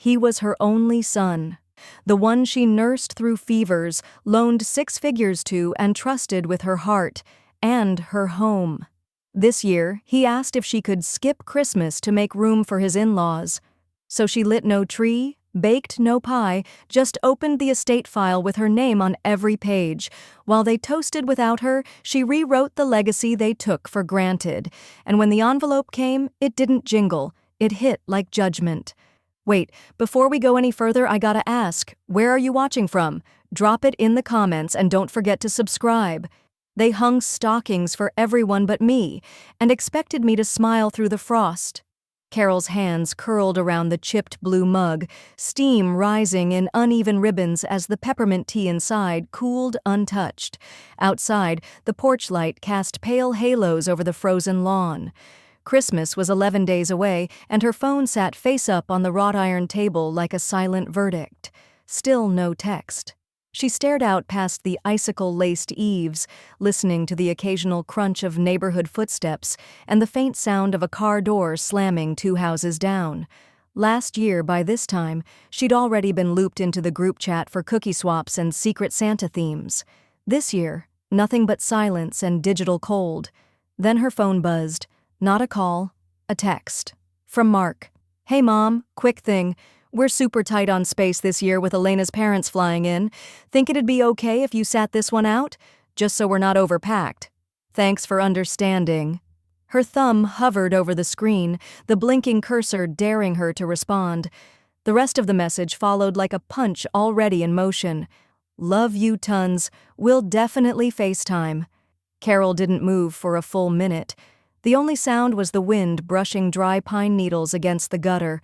He was her only son, the one she nursed through fevers, loaned 6 figures to, and trusted with her heart and her home. This year, he asked if she could skip Christmas to make room for his in-laws. So she lit no tree, baked no pie, just opened the estate file with her name on every page. While they toasted without her, she rewrote the legacy they took for granted. And when the envelope came, it didn't jingle. It hit like judgment. Wait, before we go any further, I gotta ask, where are you watching from? Drop it in the comments and don't forget to subscribe. They hung stockings for everyone but me and expected me to smile through the frost. Carol's hands curled around the chipped blue mug, steam rising in uneven ribbons as the peppermint tea inside cooled untouched. Outside, the porch light cast pale halos over the frozen lawn. Christmas was 11 days away, and her phone sat face up on the wrought iron table like a silent verdict. Still no text. She stared out past the icicle-laced eaves, listening to the occasional crunch of neighborhood footsteps and the faint sound of a car door slamming 2 houses down. Last year, by this time, she'd already been looped into the group chat for cookie swaps and Secret Santa themes. This year, nothing but silence and digital cold. Then her phone buzzed. Not a call, a text. From Mark. "Hey Mom, quick thing. We're super tight on space this year with Elena's parents flying in. Think it'd be okay if you sat this one out? Just so we're not overpacked. Thanks for understanding." Her thumb hovered over the screen, the blinking cursor daring her to respond. The rest of the message followed like a punch already in motion. "Love you tons. We'll definitely FaceTime." Carol didn't move for a full minute. The only sound was the wind brushing dry pine needles against the gutter.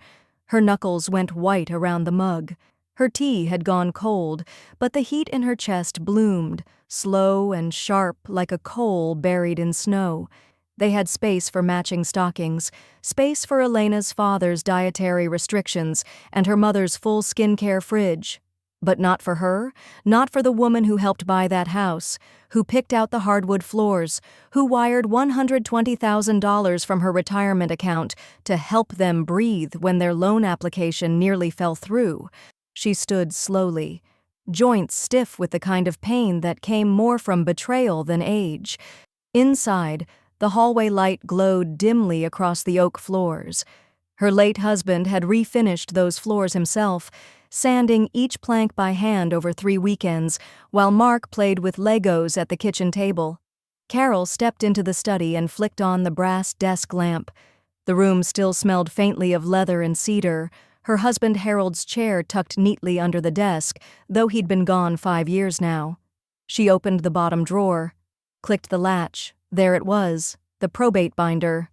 Her knuckles went white around the mug. Her tea had gone cold, but the heat in her chest bloomed, slow and sharp like a coal buried in snow. They had space for matching stockings, space for Elena's father's dietary restrictions and her mother's full skincare fridge. But not for her, not for the woman who helped buy that house, who picked out the hardwood floors, who wired $120,000 from her retirement account to help them breathe when their loan application nearly fell through. She stood slowly, joints stiff with the kind of pain that came more from betrayal than age. Inside, the hallway light glowed dimly across the oak floors. Her late husband had refinished those floors himself, sanding each plank by hand over 3 weekends, while Mark played with Legos at the kitchen table. Carol stepped into the study and flicked on the brass desk lamp. The room still smelled faintly of leather and cedar, her husband Harold's chair tucked neatly under the desk, though he'd been gone 5 years now. She opened the bottom drawer, clicked the latch. There it was, the probate binder.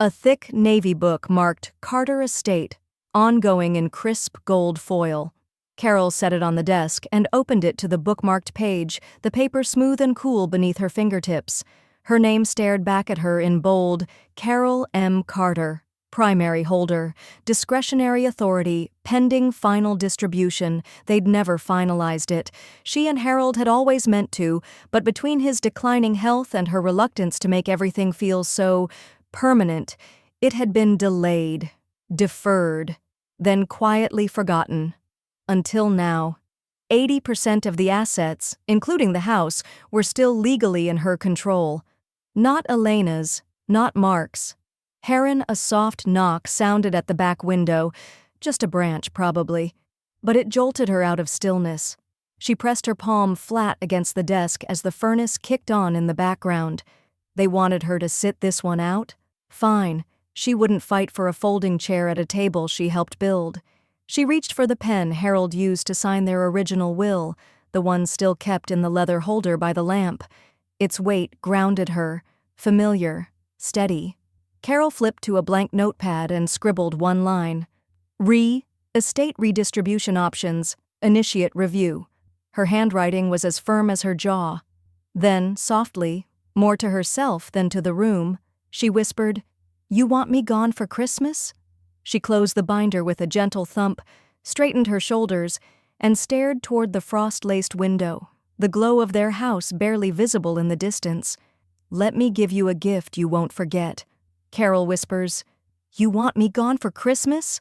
A thick navy book marked Carter Estate, ongoing in crisp gold foil. Carol set it on the desk and opened it to the bookmarked page, the paper smooth and cool beneath her fingertips. Her name stared back at her in bold, Carol M. Carter, primary holder, discretionary authority, pending final distribution. They'd never finalized it. She and Harold had always meant to, but between his declining health and her reluctance to make everything feel so permanent, it had been delayed, deferred, then quietly forgotten. Until now. 80% of the assets, including the house, were still legally in her control. Not Elena's, not Mark's. Heron, a soft knock sounded at the back window, just a branch probably, but it jolted her out of stillness. She pressed her palm flat against the desk as the furnace kicked on in the background. They wanted her to sit this one out? Fine. She wouldn't fight for a folding chair at a table she helped build. She reached for the pen Harold used to sign their original will, the one still kept in the leather holder by the lamp. Its weight grounded her, familiar, steady. Carol flipped to a blank notepad and scribbled one line. Estate redistribution options, initiate review. Her handwriting was as firm as her jaw. Then, softly, more to herself than to the room, she whispered, "You want me gone for Christmas?" She closed the binder with a gentle thump, straightened her shoulders, and stared toward the frost-laced window, the glow of their house barely visible in the distance. "Let me give you a gift you won't forget." Carol whispers, "You want me gone for Christmas?"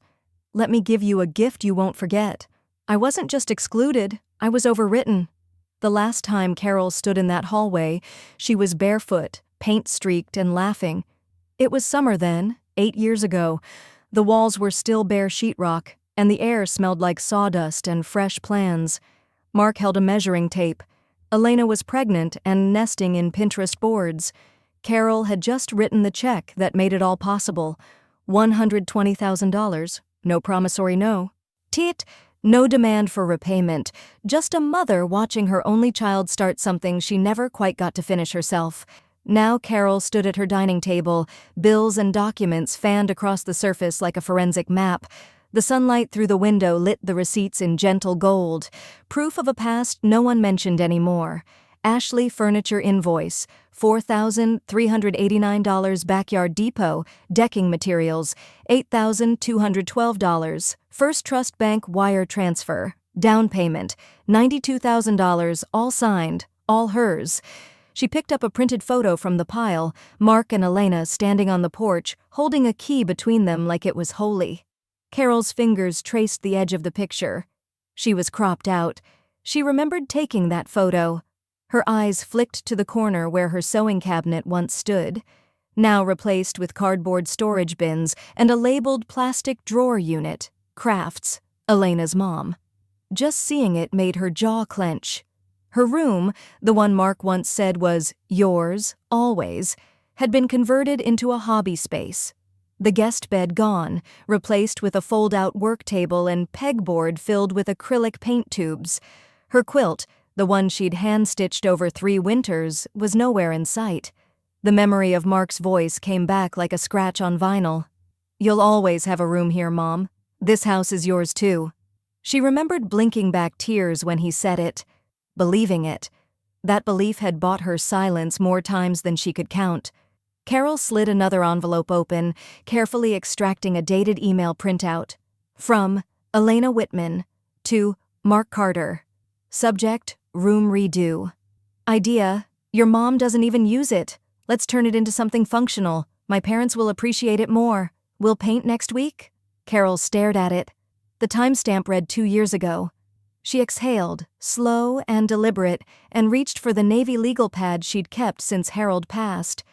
Let me give you a gift you won't forget. I wasn't just excluded, I was overwritten. The last time Carol stood in that hallway, she was barefoot, paint-streaked, and laughing. It was summer then, 8 years ago. The walls were still bare sheetrock, and the air smelled like sawdust and fresh plans. Mark held a measuring tape. Elena was pregnant and nesting in Pinterest boards. Carol had just written the check that made it all possible. $120,000. No promissory note. Teet. No demand for repayment, just a mother watching her only child start something she never quite got to finish herself. Now Carol stood at her dining table, bills and documents fanned across the surface like a forensic map. The sunlight through the window lit the receipts in gentle gold, proof of a past no one mentioned anymore. Ashley Furniture invoice, $4,389 Backyard Depot, decking materials, $8,212. First Trust Bank wire transfer, down payment, $92,000, all signed, all hers. She picked up a printed photo from the pile, Mark and Elena standing on the porch, holding a key between them like it was holy. Carol's fingers traced the edge of the picture. She was cropped out. She remembered taking that photo. Her eyes flicked to the corner where her sewing cabinet once stood, now replaced with cardboard storage bins and a labeled plastic drawer unit, Crafts, Elena's mom. Just seeing it made her jaw clench. Her room, the one Mark once said was yours, always, had been converted into a hobby space. The guest bed gone, replaced with a fold-out work table and pegboard filled with acrylic paint tubes. Her quilt, the one she'd hand-stitched over 3 winters, was nowhere in sight. The memory of Mark's voice came back like a scratch on vinyl. "You'll always have a room here, Mom. This house is yours too." She remembered blinking back tears when he said it, believing it. That belief had bought her silence more times than she could count. Carol slid another envelope open, carefully extracting a dated email printout. From Elena Whitman to Mark Carter. Subject, room redo. Idea, your mom doesn't even use it. Let's turn it into something functional. My parents will appreciate it more. We'll paint next week? Carol stared at it. The timestamp read 2 years ago. She exhaled, slow and deliberate, and reached for the navy legal pad she'd kept since Harold passed.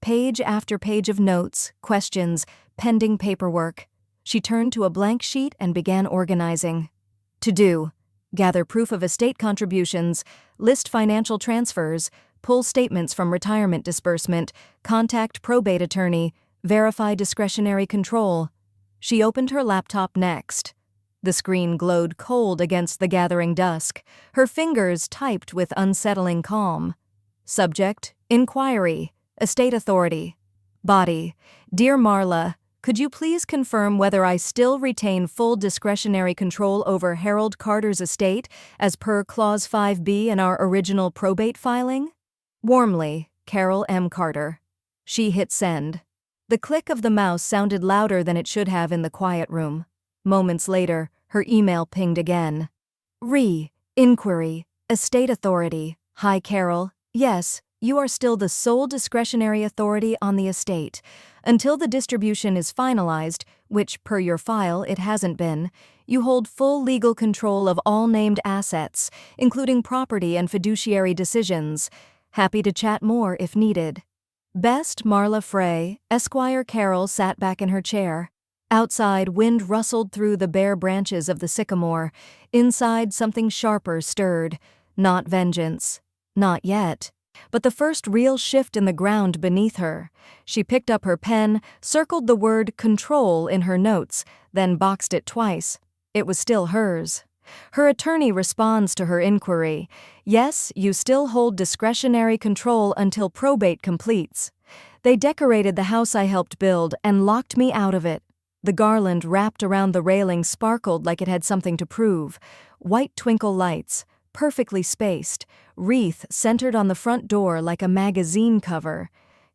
Page after page of notes, questions, pending paperwork. She turned to a blank sheet and began organizing. To do. Gather proof of estate contributions, list financial transfers, pull statements from retirement disbursement, contact probate attorney, verify discretionary control. She opened her laptop next. The screen glowed cold against the gathering dusk. Her fingers typed with unsettling calm. Subject, inquiry, estate authority. Body, Dear Marla, could you please confirm whether I still retain full discretionary control over Harold Carter's estate as per Clause 5B in our original probate filing? Warmly, Carol M. Carter. She hit send. The click of the mouse sounded louder than it should have in the quiet room. Moments later, her email pinged again. Inquiry, estate authority. Hi, Carol. Yes, you are still the sole discretionary authority on the estate. Until the distribution is finalized, which per your file it hasn't been, you hold full legal control of all named assets, including property and fiduciary decisions. Happy to chat more if needed. Best Marla Frey. Esquire. Carol sat back in her chair. Outside, wind rustled through the bare branches of the sycamore. Inside, something sharper stirred. Not vengeance. Not yet. But the first real shift in the ground beneath her. She picked up her pen, circled the word control in her notes, then boxed it twice. It was still hers. Her attorney responds to her inquiry. Yes, you still hold discretionary control until probate completes. They decorated the house I helped build and locked me out of it. The garland wrapped around the railing sparkled like it had something to prove. White twinkle lights, perfectly spaced, wreath centered on the front door like a magazine cover.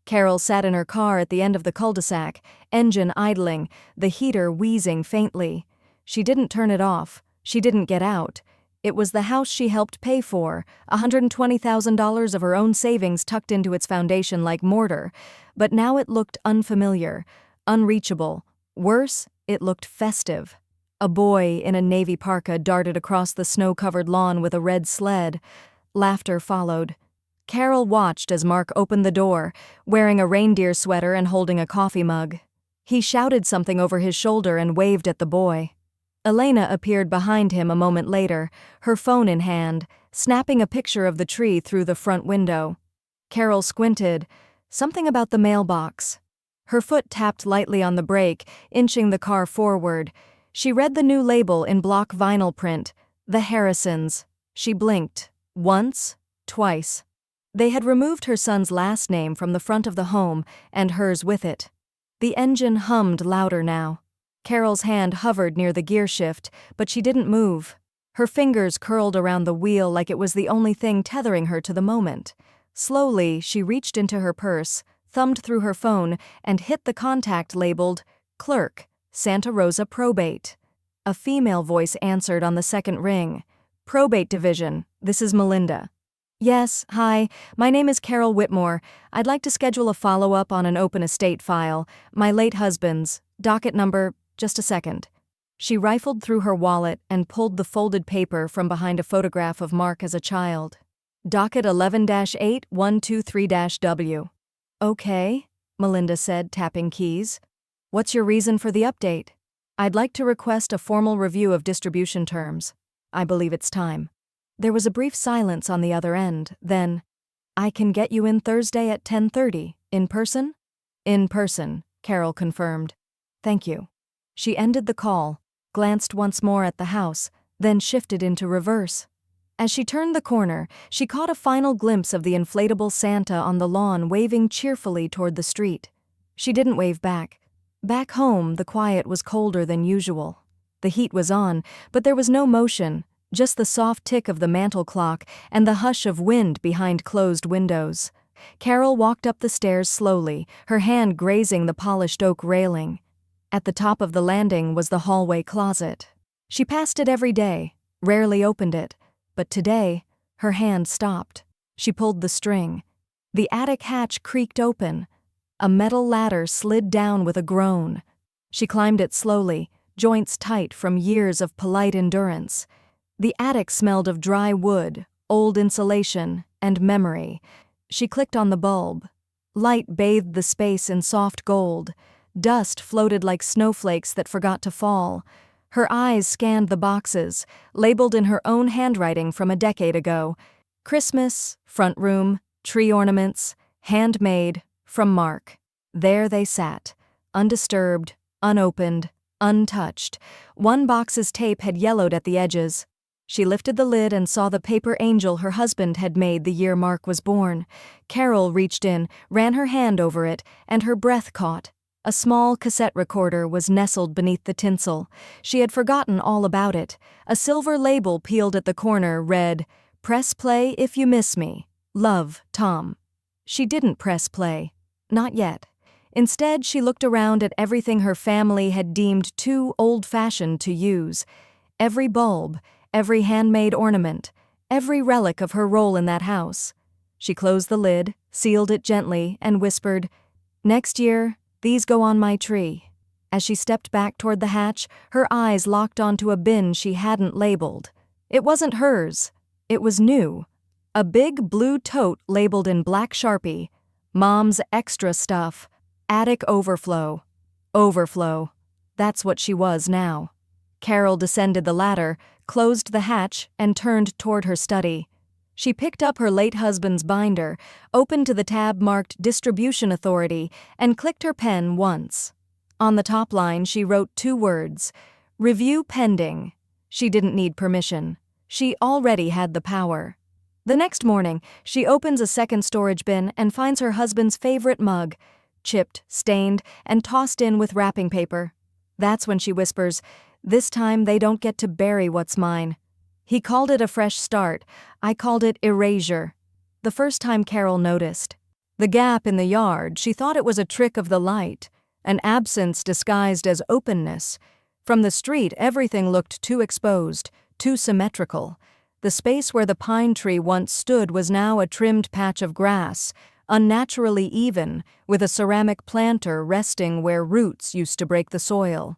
Carol sat in her car at the end of the cul-de-sac, engine idling, the heater wheezing faintly. She didn't turn it off. She didn't get out. It was the house she helped pay for, $120,000 of her own savings tucked into its foundation like mortar. But now it looked unfamiliar, unreachable. Worse, it looked festive. A boy in a navy parka darted across the snow-covered lawn with a red sled. Laughter followed. Carol watched as Mark opened the door, wearing a reindeer sweater and holding a coffee mug. He shouted something over his shoulder and waved at the boy. Elena appeared behind him a moment later, her phone in hand, snapping a picture of the tree through the front window. Carol squinted. Something about the mailbox. Her foot tapped lightly on the brake, inching the car forward. She read the new label in block vinyl print, The Harrisons. She blinked. Once, twice. They had removed her son's last name from the front of the home, and hers with it. The engine hummed louder now. Carol's hand hovered near the gear shift, but she didn't move. Her fingers curled around the wheel like it was the only thing tethering her to the moment. Slowly, she reached into her purse, thumbed through her phone, and hit the contact labeled, Clerk, Santa Rosa Probate. A female voice answered on the second ring. Probate Division, this is Melinda. Yes, hi, my name is Carol Whitmore. I'd like to schedule a follow-up on an open estate file, my late husband's, docket number, just a second. She rifled through her wallet and pulled the folded paper from behind a photograph of Mark as a child. Docket 11-8123-W. Okay, Melinda said, tapping keys. What's your reason for the update? I'd like to request a formal review of distribution terms. I believe it's time. There was a brief silence on the other end, then, I can get you in Thursday at 10:30, in person? In person, Carol confirmed. Thank you. She ended the call, glanced once more at the house, then shifted into reverse. As she turned the corner, she caught a final glimpse of the inflatable Santa on the lawn waving cheerfully toward the street. She didn't wave back. Back home, the quiet was colder than usual. The heat was on, but there was no motion, just the soft tick of the mantel clock and the hush of wind behind closed windows. Carol walked up the stairs slowly, her hand grazing the polished oak railing. At the top of the landing was the hallway closet. She passed it every day, rarely opened it, but today, her hand stopped. She pulled the string. The attic hatch creaked open. A metal ladder slid down with a groan. She climbed it slowly, joints tight from years of polite endurance. The attic smelled of dry wood, old insulation, and memory. She clicked on the bulb. Light bathed the space in soft gold. Dust floated like snowflakes that forgot to fall. Her eyes scanned the boxes, labeled in her own handwriting from a decade ago. Christmas, front room, tree ornaments, handmade, from Mark. There they sat, undisturbed, unopened, untouched. One box's tape had yellowed at the edges. She lifted the lid and saw the paper angel her husband had made the year Mark was born. Carol reached in, ran her hand over it, and her breath caught. A small cassette recorder was nestled beneath the tinsel. She had forgotten all about it. A silver label peeled at the corner read, "Press play if you miss me. Love, Tom." She didn't press play. Not yet. Instead, she looked around at everything her family had deemed too old-fashioned to use. Every bulb, every handmade ornament, every relic of her role in that house. She closed the lid, sealed it gently, and whispered, "Next year, these go on my tree." As she stepped back toward the hatch, her eyes locked onto a bin she hadn't labeled. It wasn't hers. It was new. A big blue tote labeled in black Sharpie, "Mom's Extra Stuff, Attic Overflow." Overflow. That's what she was now. Carol descended the ladder, closed the hatch, and turned toward her study. She picked up her late husband's binder, opened to the tab marked Distribution Authority, and clicked her pen once. On the top line, she wrote 2 words, "Review pending." She didn't need permission. She already had the power. The next morning, she opens a second storage bin and finds her husband's favorite mug, chipped, stained, and tossed in with wrapping paper. That's when she whispers, "This time they don't get to bury what's mine." He called it a fresh start. I called it erasure. The first time Carol noticed. The gap in the yard, she thought it was a trick of the light, an absence disguised as openness. From the street, everything looked too exposed, too symmetrical. The space where the pine tree once stood was now a trimmed patch of grass, unnaturally even, with a ceramic planter resting where roots used to break the soil.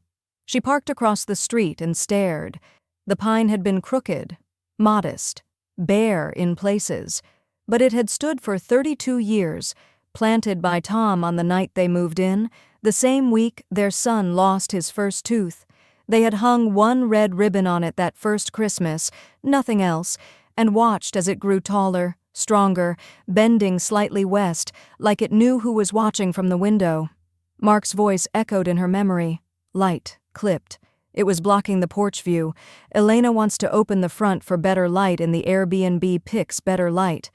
She parked across the street and stared. The pine had been crooked, modest, bare in places, but it had stood for 32 years, planted by Tom on the night they moved in, the same week their son lost his first tooth. They had hung one red ribbon on it that first Christmas, nothing else, and watched as it grew taller, stronger, bending slightly west, like it knew who was watching from the window. Mark's voice echoed in her memory. Light, clipped. It was blocking the porch view. Elena wants to open the front for better light and the Airbnb picks better light.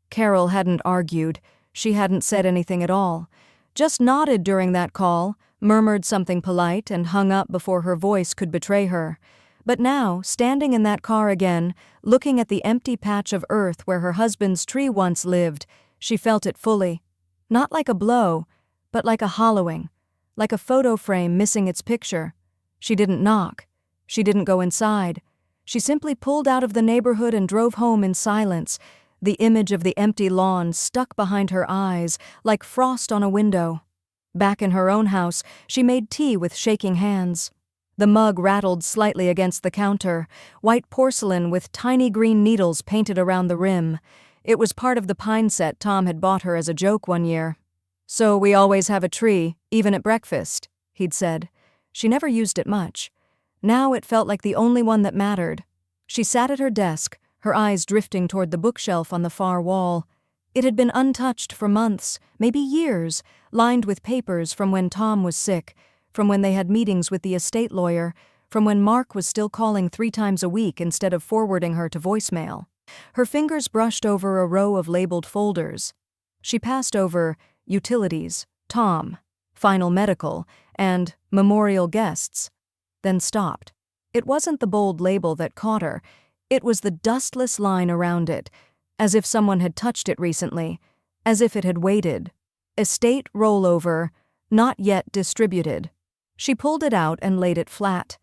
Carol hadn't argued. She hadn't said anything at all. Just nodded during that call, murmured something polite, and hung up before her voice could betray her. But now, standing in that car again, looking at the empty patch of earth where her husband's tree once lived, she felt it fully. Not like a blow, but like a hollowing, like a photo frame missing its picture. She didn't knock. She didn't go inside. She simply pulled out of the neighborhood and drove home in silence, the image of the empty lawn stuck behind her eyes like frost on a window. Back in her own house, she made tea with shaking hands. The mug rattled slightly against the counter, white porcelain with tiny green needles painted around the rim. It was part of the pine set Tom had bought her as a joke one year. "So we always have a tree, even at breakfast," he'd said. She never used it much. Now it felt like the only one that mattered. She sat at her desk, her eyes drifting toward the bookshelf on the far wall. It had been untouched for months, maybe years, lined with papers from when Tom was sick, from when they had meetings with the estate lawyer, from when Mark was still calling 3 times a week instead of forwarding her to voicemail. Her fingers brushed over a row of labeled folders. She passed over Utilities, Tom, Final Medical, and Memorial Guests, then stopped. It wasn't the bold label that caught her. It was the dustless line around it, as if someone had touched it recently, as if it had waited. Estate rollover, not yet distributed. She pulled it out and laid it flat.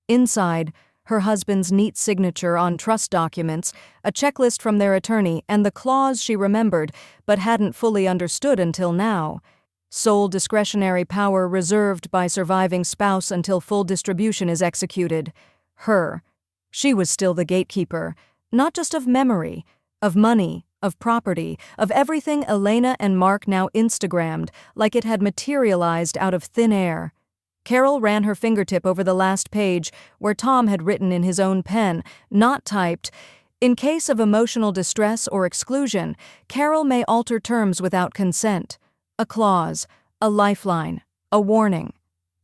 Inside, her husband's neat signature on trust documents, a checklist from their attorney, and the clause she remembered but hadn't fully understood until now. Sole discretionary power reserved by surviving spouse until full distribution is executed. Her. She was still the gatekeeper, not just of memory, of money, of property, of everything Elena and Mark now Instagrammed like it had materialized out of thin air. Carol ran her fingertip over the last page where Tom had written in his own pen, not typed, "In case of emotional distress or exclusion, Carol may alter terms without consent." A clause, a lifeline, a warning.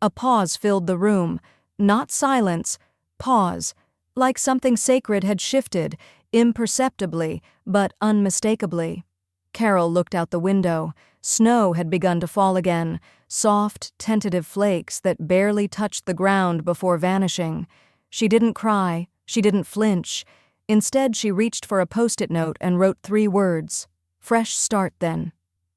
A pause filled the room. Not silence, pause, like something sacred had shifted, imperceptibly, but unmistakably. Carol looked out the window. Snow had begun to fall again, soft, tentative flakes that barely touched the ground before vanishing. She didn't cry, she didn't flinch. Instead, she reached for a post-it note and wrote 3 words. Fresh start, then.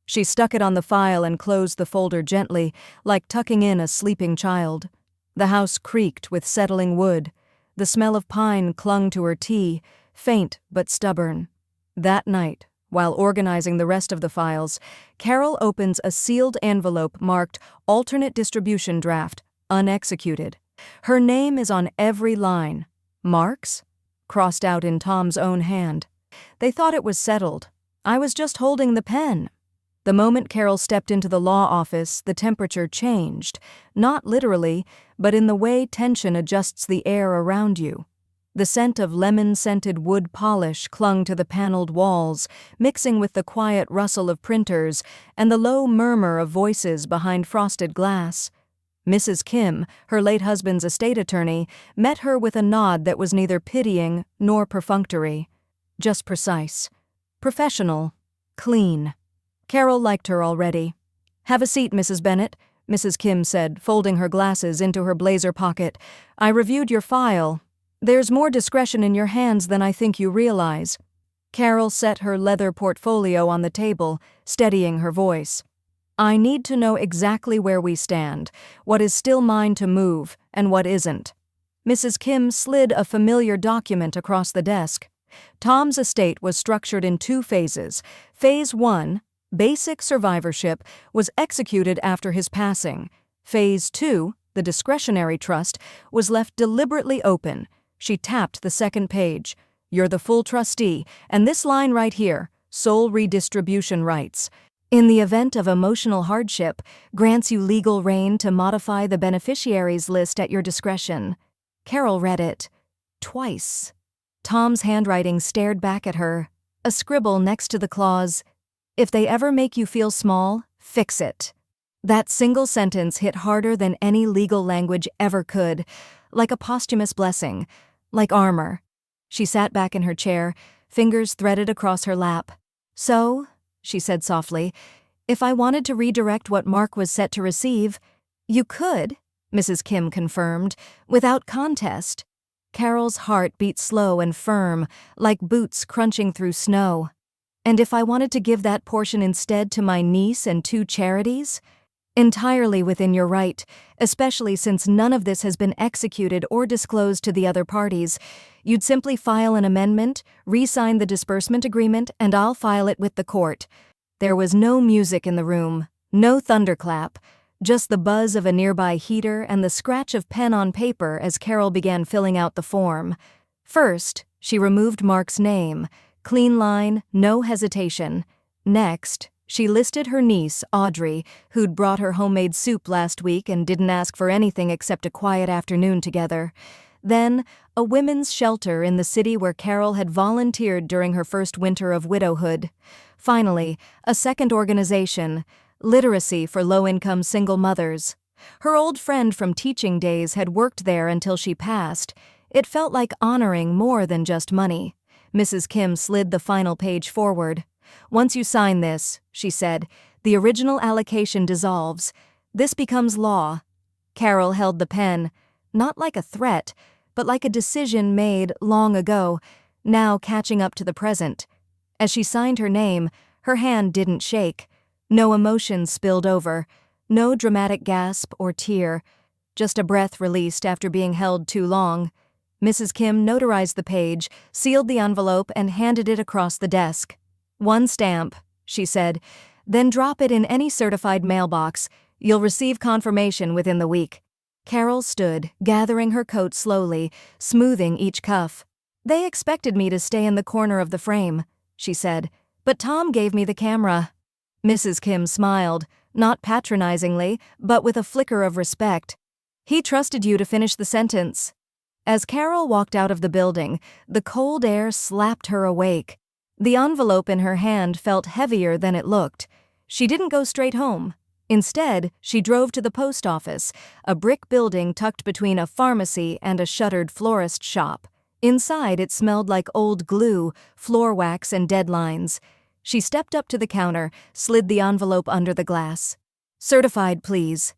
She stuck it on the file and closed the folder gently, like tucking in a sleeping child. The house creaked with settling wood. The smell of pine clung to her tea, faint but stubborn. That night, while organizing the rest of the files, Carol opens a sealed envelope marked Alternate Distribution Draft, Unexecuted. Her name is on every line. Mark's? Crossed out in Tom's own hand. They thought it was settled. I was just holding the pen. The moment Carol stepped into the law office, the temperature changed, not literally, but in the way tension adjusts the air around you. The scent of lemon-scented wood polish clung to the paneled walls, mixing with the quiet rustle of printers and the low murmur of voices behind frosted glass. Mrs. Kim, her late husband's estate attorney, met her with a nod that was neither pitying nor perfunctory. Just precise. Professional. Clean. Carol liked her already. "Have a seat, Mrs. Bennett," Mrs. Kim said, folding her glasses into her blazer pocket. "I reviewed your file. There's more discretion in your hands than I think you realize." Carol set her leather portfolio on the table, steadying her voice. "I need to know exactly where we stand, what is still mine to move, and what isn't." Mrs. Kim slid a familiar document across the desk. Tom's estate was structured in 2 phases. Phase 1, basic survivorship, was executed after his passing. Phase 2, the discretionary trust, was left deliberately open. She tapped the second page. "You're the full trustee, and this line right here, sole redistribution rights, in the event of emotional hardship, grants you legal reign to modify the beneficiaries list at your discretion." Carol read it. Twice. Tom's handwriting stared back at her. A scribble next to the clause, "If they ever make you feel small, fix it." That single sentence hit harder than any legal language ever could, like a posthumous blessing, like armor. She sat back in her chair, fingers threaded across her lap. "So," she said softly, "if I wanted to redirect what Mark was set to receive—" "You could," Mrs. Kim confirmed, "without contest." Carol's heart beat slow and firm, like boots crunching through snow. "And if I wanted to give that portion instead to my niece and 2 charities?" "Entirely within your right, especially since none of this has been executed or disclosed to the other parties. You'd simply file an amendment, re-sign the disbursement agreement, and I'll file it with the court." There was no music in the room, no thunderclap, just the buzz of a nearby heater and the scratch of pen on paper as Carol began filling out the form. First, she removed Mark's name, clean line, no hesitation. Next, she listed her niece, Audrey, who'd brought her homemade soup last week and didn't ask for anything except a quiet afternoon together. Then, a women's shelter in the city where Carol had volunteered during her first winter of widowhood. Finally, a second organization, Literacy for Low-Income Single Mothers. Her old friend from teaching days had worked there until she passed. It felt like honoring more than just money. Mrs. Kim slid the final page forward. "Once you sign this," she said, "the original allocation dissolves. This becomes law." Carol held the pen, not like a threat, but like a decision made long ago, now catching up to the present. As she signed her name, her hand didn't shake. No emotion spilled over, no dramatic gasp or tear, just a breath released after being held too long. Mrs. Kim notarized the page, sealed the envelope, and handed it across the desk. "1 stamp," she said, "then drop it in any certified mailbox. You'll receive confirmation within the week." Carol stood, gathering her coat slowly, smoothing each cuff. "They expected me to stay in the corner of the frame," she said, "but Tom gave me the camera." Mrs. Kim smiled, not patronizingly, but with a flicker of respect. "He trusted you to finish the sentence." As Carol walked out of the building, the cold air slapped her awake. The envelope in her hand felt heavier than it looked. She didn't go straight home. Instead, she drove to the post office, a brick building tucked between a pharmacy and a shuttered florist shop. Inside, it smelled like old glue, floor wax, and deadlines. She stepped up to the counter, slid the envelope under the glass. "Certified, please."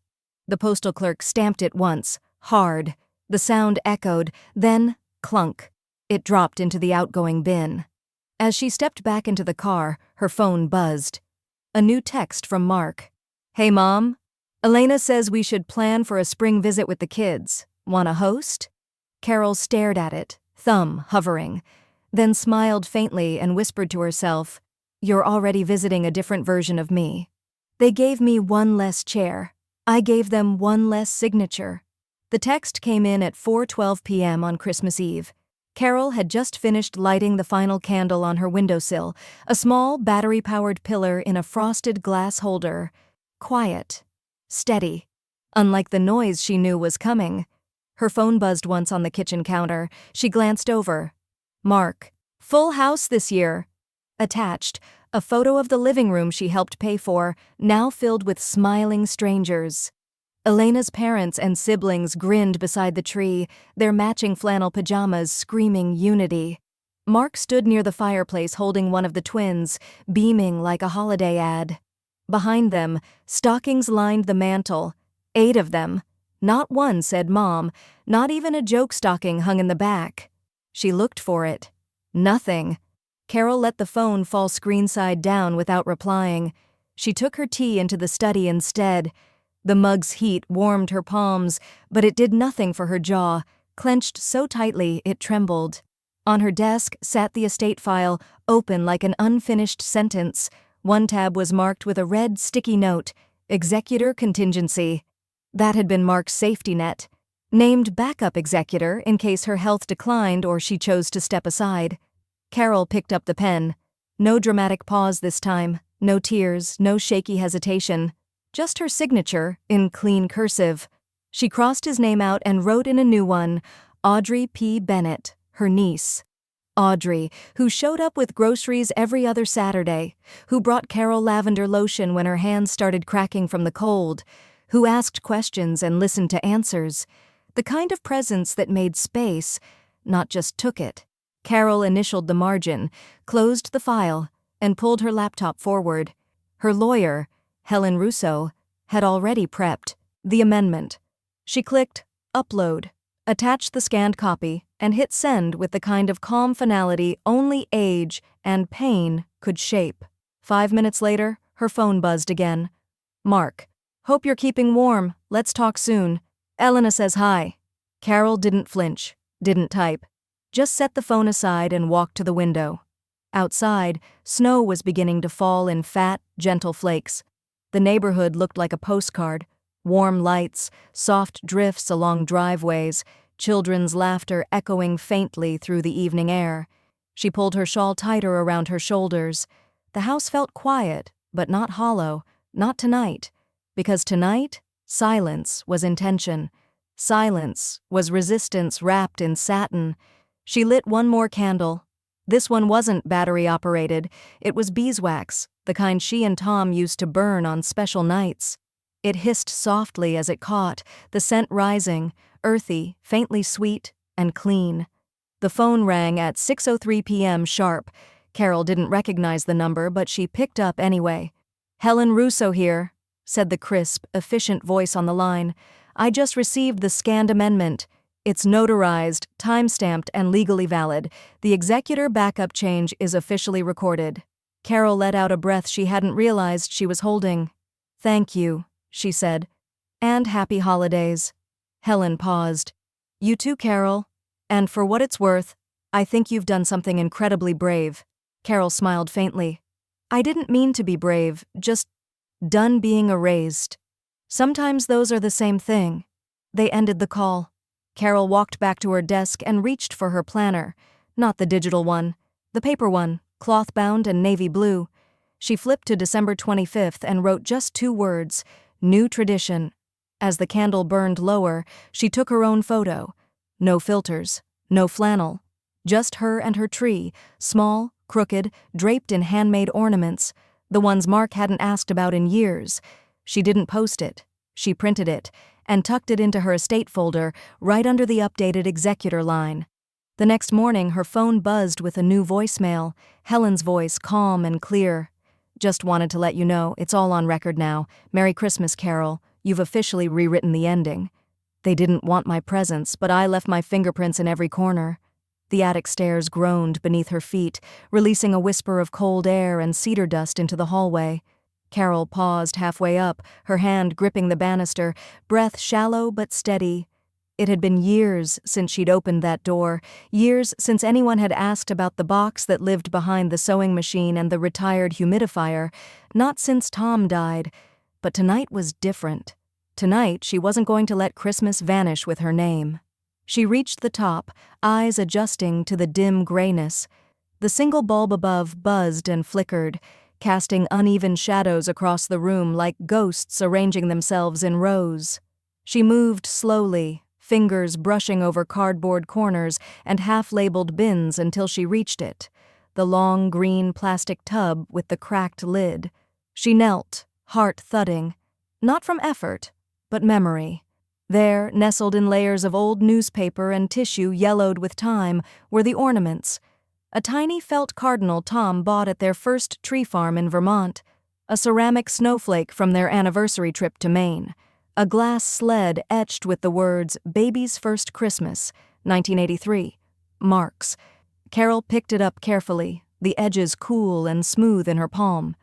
The postal clerk stamped it once, hard. The sound echoed, then clunk. It dropped into the outgoing bin. As she stepped back into the car, her phone buzzed. A new text from Mark. "Hey, Mom. Elena says we should plan for a spring visit with the kids. Want a host?" Carol stared at it, thumb hovering, then smiled faintly and whispered to herself, "You're already visiting a different version of me." They gave me one less chair. I gave them one less signature. The text came in at 4:12 p.m. on Christmas Eve. Carol had just finished lighting the final candle on her windowsill, a small battery-powered pillar in a frosted glass holder. Quiet. Steady. Unlike the noise she knew was coming. Her phone buzzed once on the kitchen counter. She glanced over. Mark. "Full house this year." Attached, a photo of the living room she helped pay for, now filled with smiling strangers. Elena's parents and siblings grinned beside the tree, their matching flannel pajamas screaming unity. Mark stood near the fireplace holding one of the twins, beaming like a holiday ad. Behind them, stockings lined the mantel. 8 of them. Not one said Mom, not even a joke stocking hung in the back. She looked for it. Nothing. Carol let the phone fall screen-side down without replying. She took her tea into the study instead. The mug's heat warmed her palms, but it did nothing for her jaw, clenched so tightly it trembled. On her desk sat the estate file, open like an unfinished sentence. One tab was marked with a red sticky note, Executor Contingency. That had been Mark's safety net. Named backup executor in case her health declined or she chose to step aside. Carol picked up the pen. No dramatic pause this time, no tears, no shaky hesitation. Just her signature, in clean cursive. She crossed his name out and wrote in a new one, Audrey P. Bennett, her niece. Audrey, who showed up with groceries every other Saturday, who brought Carol lavender lotion when her hands started cracking from the cold, who asked questions and listened to answers. The kind of presence that made space, not just took it. Carol initialed the margin, closed the file, and pulled her laptop forward. Her lawyer, Helen Russo, had already prepped the amendment. She clicked Upload, attached the scanned copy, and hit send with the kind of calm finality only age and pain could shape. 5 minutes later, her phone buzzed again. Mark, hope you're keeping warm. Let's talk soon. Elena says hi. Carol didn't flinch, didn't type. Just set the phone aside and walked to the window. Outside, snow was beginning to fall in fat, gentle flakes. The neighborhood looked like a postcard. Warm lights, soft drifts along driveways, children's laughter echoing faintly through the evening air. She pulled her shawl tighter around her shoulders. The house felt quiet, but not hollow, not tonight. Because tonight, silence was intention. Silence was resistance wrapped in satin. She lit one more candle. This one wasn't battery-operated. It was beeswax, the kind she and Tom used to burn on special nights. It hissed softly as it caught, the scent rising, earthy, faintly sweet, and clean. The phone rang at 6:03 p.m. sharp. Carol didn't recognize the number, but she picked up anyway. Helen Russo here, said the crisp, efficient voice on the line. I just received the scanned amendment. It's notarized, time-stamped, and legally valid. The executor backup change is officially recorded. Carol let out a breath she hadn't realized she was holding. Thank you, she said. And happy holidays. Helen paused. You too, Carol. And for what it's worth, I think you've done something incredibly brave. Carol smiled faintly. I didn't mean to be brave, just done being erased. Sometimes those are the same thing. They ended the call. Carol walked back to her desk and reached for her planner. Not the digital one. The paper one, cloth-bound and navy blue. She flipped to December 25th and wrote just 2 words, New Tradition. As the candle burned lower, she took her own photo. No filters, no flannel. Just her and her tree, small, crooked, draped in handmade ornaments, the ones Mark hadn't asked about in years. She didn't post it. She printed it and tucked it into her estate folder right under the updated executor line. The next morning, her phone buzzed with a new voicemail, Helen's voice calm and clear. Just wanted to let you know, it's all on record now. Merry Christmas, Carol. You've officially rewritten the ending. They didn't want my presence, but I left my fingerprints in every corner. The attic stairs groaned beneath her feet, releasing a whisper of cold air and cedar dust into the hallway. Carol paused halfway up, her hand gripping the banister, breath shallow but steady. It had been years since she'd opened that door, years since anyone had asked about the box that lived behind the sewing machine and the retired humidifier, not since Tom died. But tonight was different. Tonight, she wasn't going to let Christmas vanish with her name. She reached the top, eyes adjusting to the dim grayness. The single bulb above buzzed and flickered, casting uneven shadows across the room like ghosts arranging themselves in rows. She moved slowly, fingers brushing over cardboard corners and half-labeled bins until she reached it, the long green plastic tub with the cracked lid. She knelt, heart thudding, not from effort, but memory. There, nestled in layers of old newspaper and tissue yellowed with time, were the ornaments. A tiny felt cardinal Tom bought at their first tree farm in Vermont, a ceramic snowflake from their anniversary trip to Maine, a glass sled etched with the words Baby's First Christmas, 1983, Mark's. Carol picked it up carefully, the edges cool and smooth in her palm.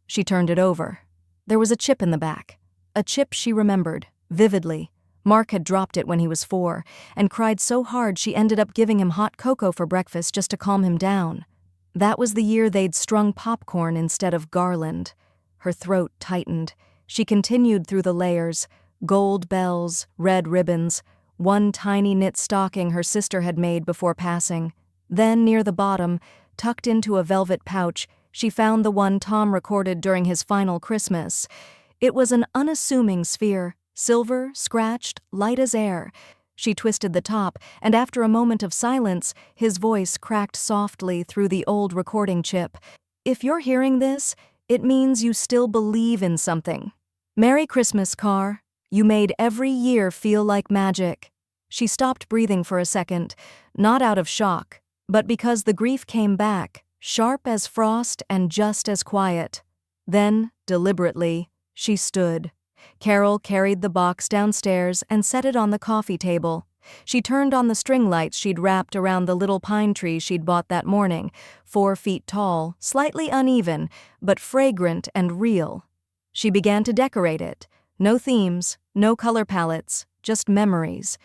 She turned it over. There was a chip in the back, a chip she remembered, vividly. Mark had dropped it when he was 4, and cried so hard she ended up giving him hot cocoa for breakfast just to calm him down. That was the year they'd strung popcorn instead of garland. Her throat tightened. She continued through the layers, Gold bells, red ribbons, one tiny knit stocking her sister had made before passing. Then, near the bottom, tucked into a velvet pouch, she found the one Tom recorded during his final Christmas. It was an unassuming sphere, silver, scratched, light as air. She twisted the top, and after a moment of silence, his voice cracked softly through the old recording chip. "If you're hearing this, it means you still believe in something. Merry Christmas, Car. You made every year feel like magic." She stopped breathing for a second, not out of shock, but because the grief came back, sharp as frost and just as quiet. Then, deliberately, she stood. Carol carried the box downstairs and set it on the coffee table. She turned on the string lights she'd wrapped around the little pine tree she'd bought that morning, 4 feet tall, slightly uneven, but fragrant and real. She began to decorate it. No themes, no color palettes, just memories.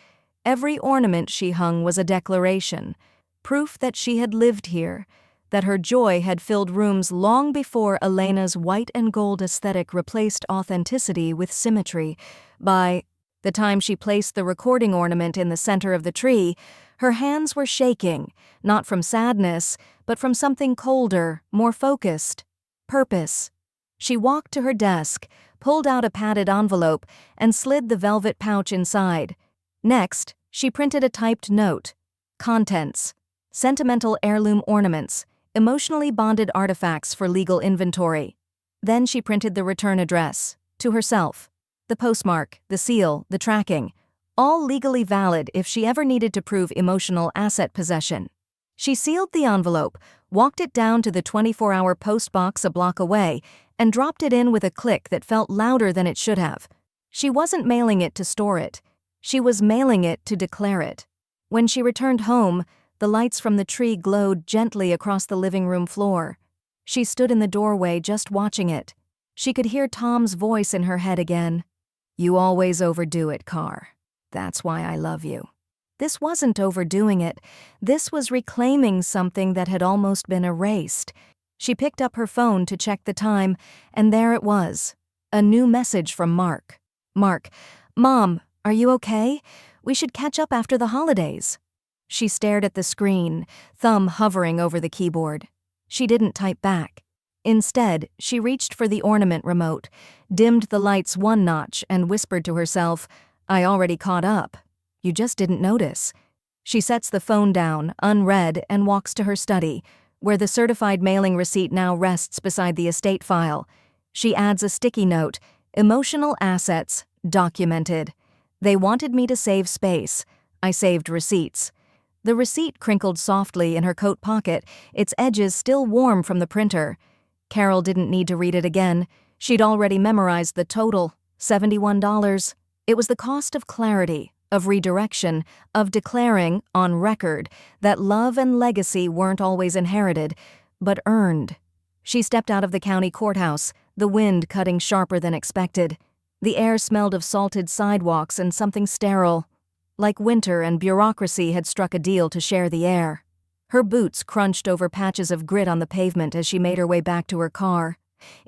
Every ornament she hung was a declaration, proof that she had lived here, that her joy had filled rooms long before Elena's white and gold aesthetic replaced authenticity with symmetry. By the time she placed the recording ornament in the center of the tree, her hands were shaking, not from sadness, but from something colder, more focused. Purpose. She walked to her desk, pulled out a padded envelope, and slid the velvet pouch inside. Next, she printed a typed note. Contents: sentimental heirloom ornaments, emotionally bonded artifacts for legal inventory. Then she printed the return address, to herself. The postmark, the seal, the tracking, all legally valid if she ever needed to prove emotional asset possession. She sealed the envelope, walked it down to the 24-hour post box a block away, and dropped it in with a click that felt louder than it should have. She wasn't mailing it to store it. She was mailing it to declare it. When she returned home, the lights from the tree glowed gently across the living room floor. She stood in the doorway just watching it. She could hear Tom's voice in her head again. "You always overdo it, Car. That's why I love you." This wasn't overdoing it. This was reclaiming something that had almost been erased. She picked up her phone to check the time, and there it was. A new message from Mark. "Mark, Mom, are you okay? We should catch up after the holidays." She stared at the screen, thumb hovering over the keyboard. She didn't type back. Instead, she reached for the ornament remote, dimmed the lights one notch, and whispered to herself, "I already caught up. You just didn't notice." She sets the phone down, unread, and walks to her study, where the certified mailing receipt now rests beside the estate file. She adds a sticky note, "Emotional assets, documented. They wanted me to save space. I saved receipts." The receipt crinkled softly in her coat pocket, its edges still warm from the printer. Carol didn't need to read it again. She'd already memorized the total, $71. It was the cost of clarity, of redirection, of declaring, on record, that love and legacy weren't always inherited, but earned. She stepped out of the county courthouse, the wind cutting sharper than expected. The air smelled of salted sidewalks and something sterile. Like winter and bureaucracy had struck a deal to share the air. Her boots crunched over patches of grit on the pavement as she made her way back to her car.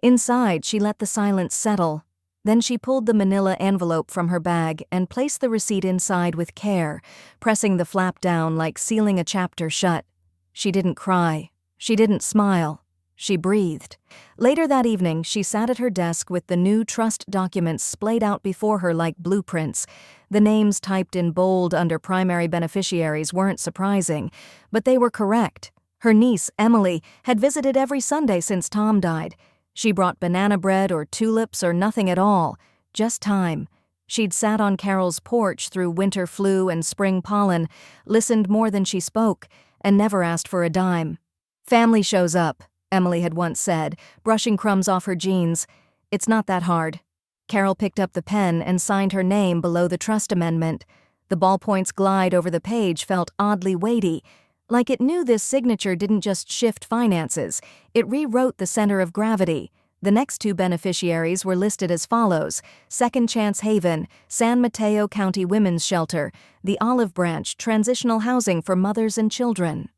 Inside, she let the silence settle. Then she pulled the manila envelope from her bag and placed the receipt inside with care, pressing the flap down like sealing a chapter shut. She didn't cry. She didn't smile. She breathed. Later that evening, she sat at her desk with the new trust documents splayed out before her like blueprints. The names typed in bold under primary beneficiaries weren't surprising, but they were correct. Her niece, Emily, had visited every Sunday since Tom died. She brought banana bread or tulips or nothing at all, just time. She'd sat on Carol's porch through winter flu and spring pollen, listened more than she spoke, and never asked for a dime. "Family shows up," Emily had once said, brushing crumbs off her jeans. "It's not that hard." Carol picked up the pen and signed her name below the trust amendment. The ballpoint's glide over the page felt oddly weighty, like it knew this signature didn't just shift finances, it rewrote the center of gravity. The next 2 beneficiaries were listed as follows: Second Chance Haven, San Mateo County Women's Shelter, the Olive Branch Transitional Housing for Mothers and Children.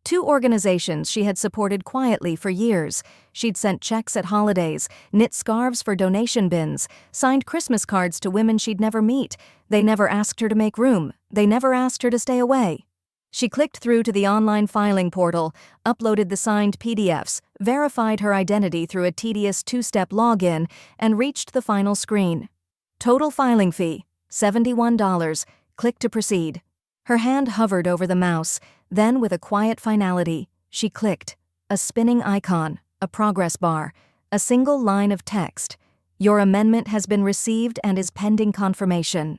2 organizations she had supported quietly for years. She'd sent checks at holidays, knit scarves for donation bins, signed Christmas cards to women she'd never meet. They never asked her to make room. They never asked her to stay away. She clicked through to the online filing portal, uploaded the signed PDFs, verified her identity through a tedious 2-step login, and reached the final screen. Total filing fee, $71. Click to proceed. Her hand hovered over the mouse. Then, with a quiet finality, she clicked. A spinning icon, a progress bar, a single line of text. Your amendment has been received and is pending confirmation.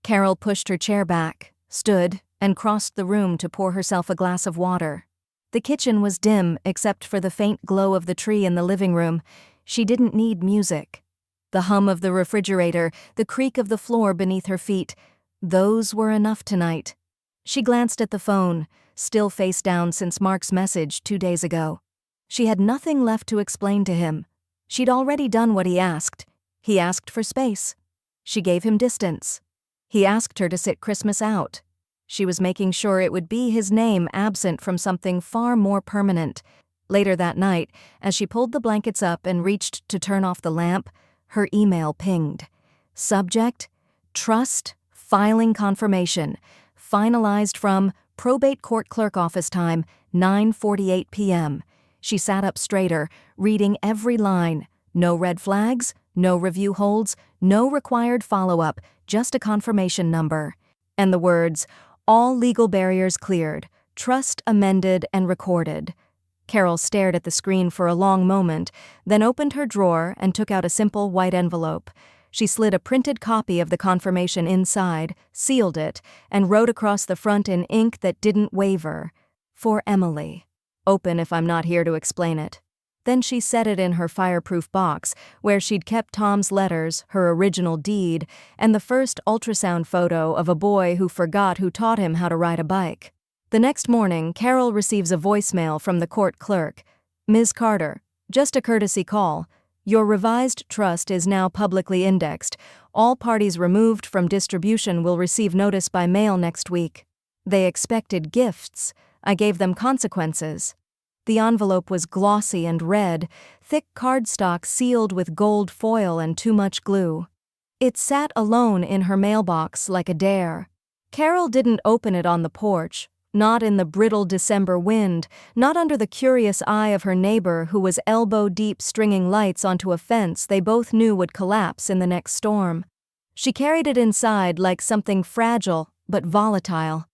Carol pushed her chair back, stood, and crossed the room to pour herself a glass of water. The kitchen was dim except for the faint glow of the tree in the living room. She didn't need music. The hum of the refrigerator, the creak of the floor beneath her feet, those were enough tonight. She glanced at the phone, still face down since Mark's message 2 days ago. She had nothing left to explain to him. She'd already done what he asked. He asked for space. She gave him distance. He asked her to sit Christmas out. She was making sure it would be his name absent from something far more permanent. Later that night, as she pulled the blankets up and reached to turn off the lamp, her email pinged. Subject: Trust, filing confirmation. Finalized from Probate Court Clerk Office Time, 9:48 p.m. She sat up straighter, reading every line. No red flags, no review holds, no required follow-up, just a confirmation number. And the words, all legal barriers cleared, trust amended and recorded. Carol stared at the screen for a long moment, then opened her drawer and took out a simple white envelope. She slid a printed copy of the confirmation inside, sealed it, and wrote across the front in ink that didn't waver. For Emily. Open if I'm not here to explain it. Then she set it in her fireproof box, where she'd kept Tom's letters, her original deed, and the first ultrasound photo of a boy who forgot who taught him how to ride a bike. The next morning, Carol receives a voicemail from the court clerk. Ms. Carter, just a courtesy call. Your revised trust is now publicly indexed. All parties removed from distribution will receive notice by mail next week. They expected gifts. I gave them consequences. The envelope was glossy and red, thick cardstock sealed with gold foil and too much glue. It sat alone in her mailbox like a dare. Carol didn't open it on the porch, not in the brittle December wind, not under the curious eye of her neighbor who was elbow-deep stringing lights onto a fence they both knew would collapse in the next storm. She carried it inside like something fragile but volatile.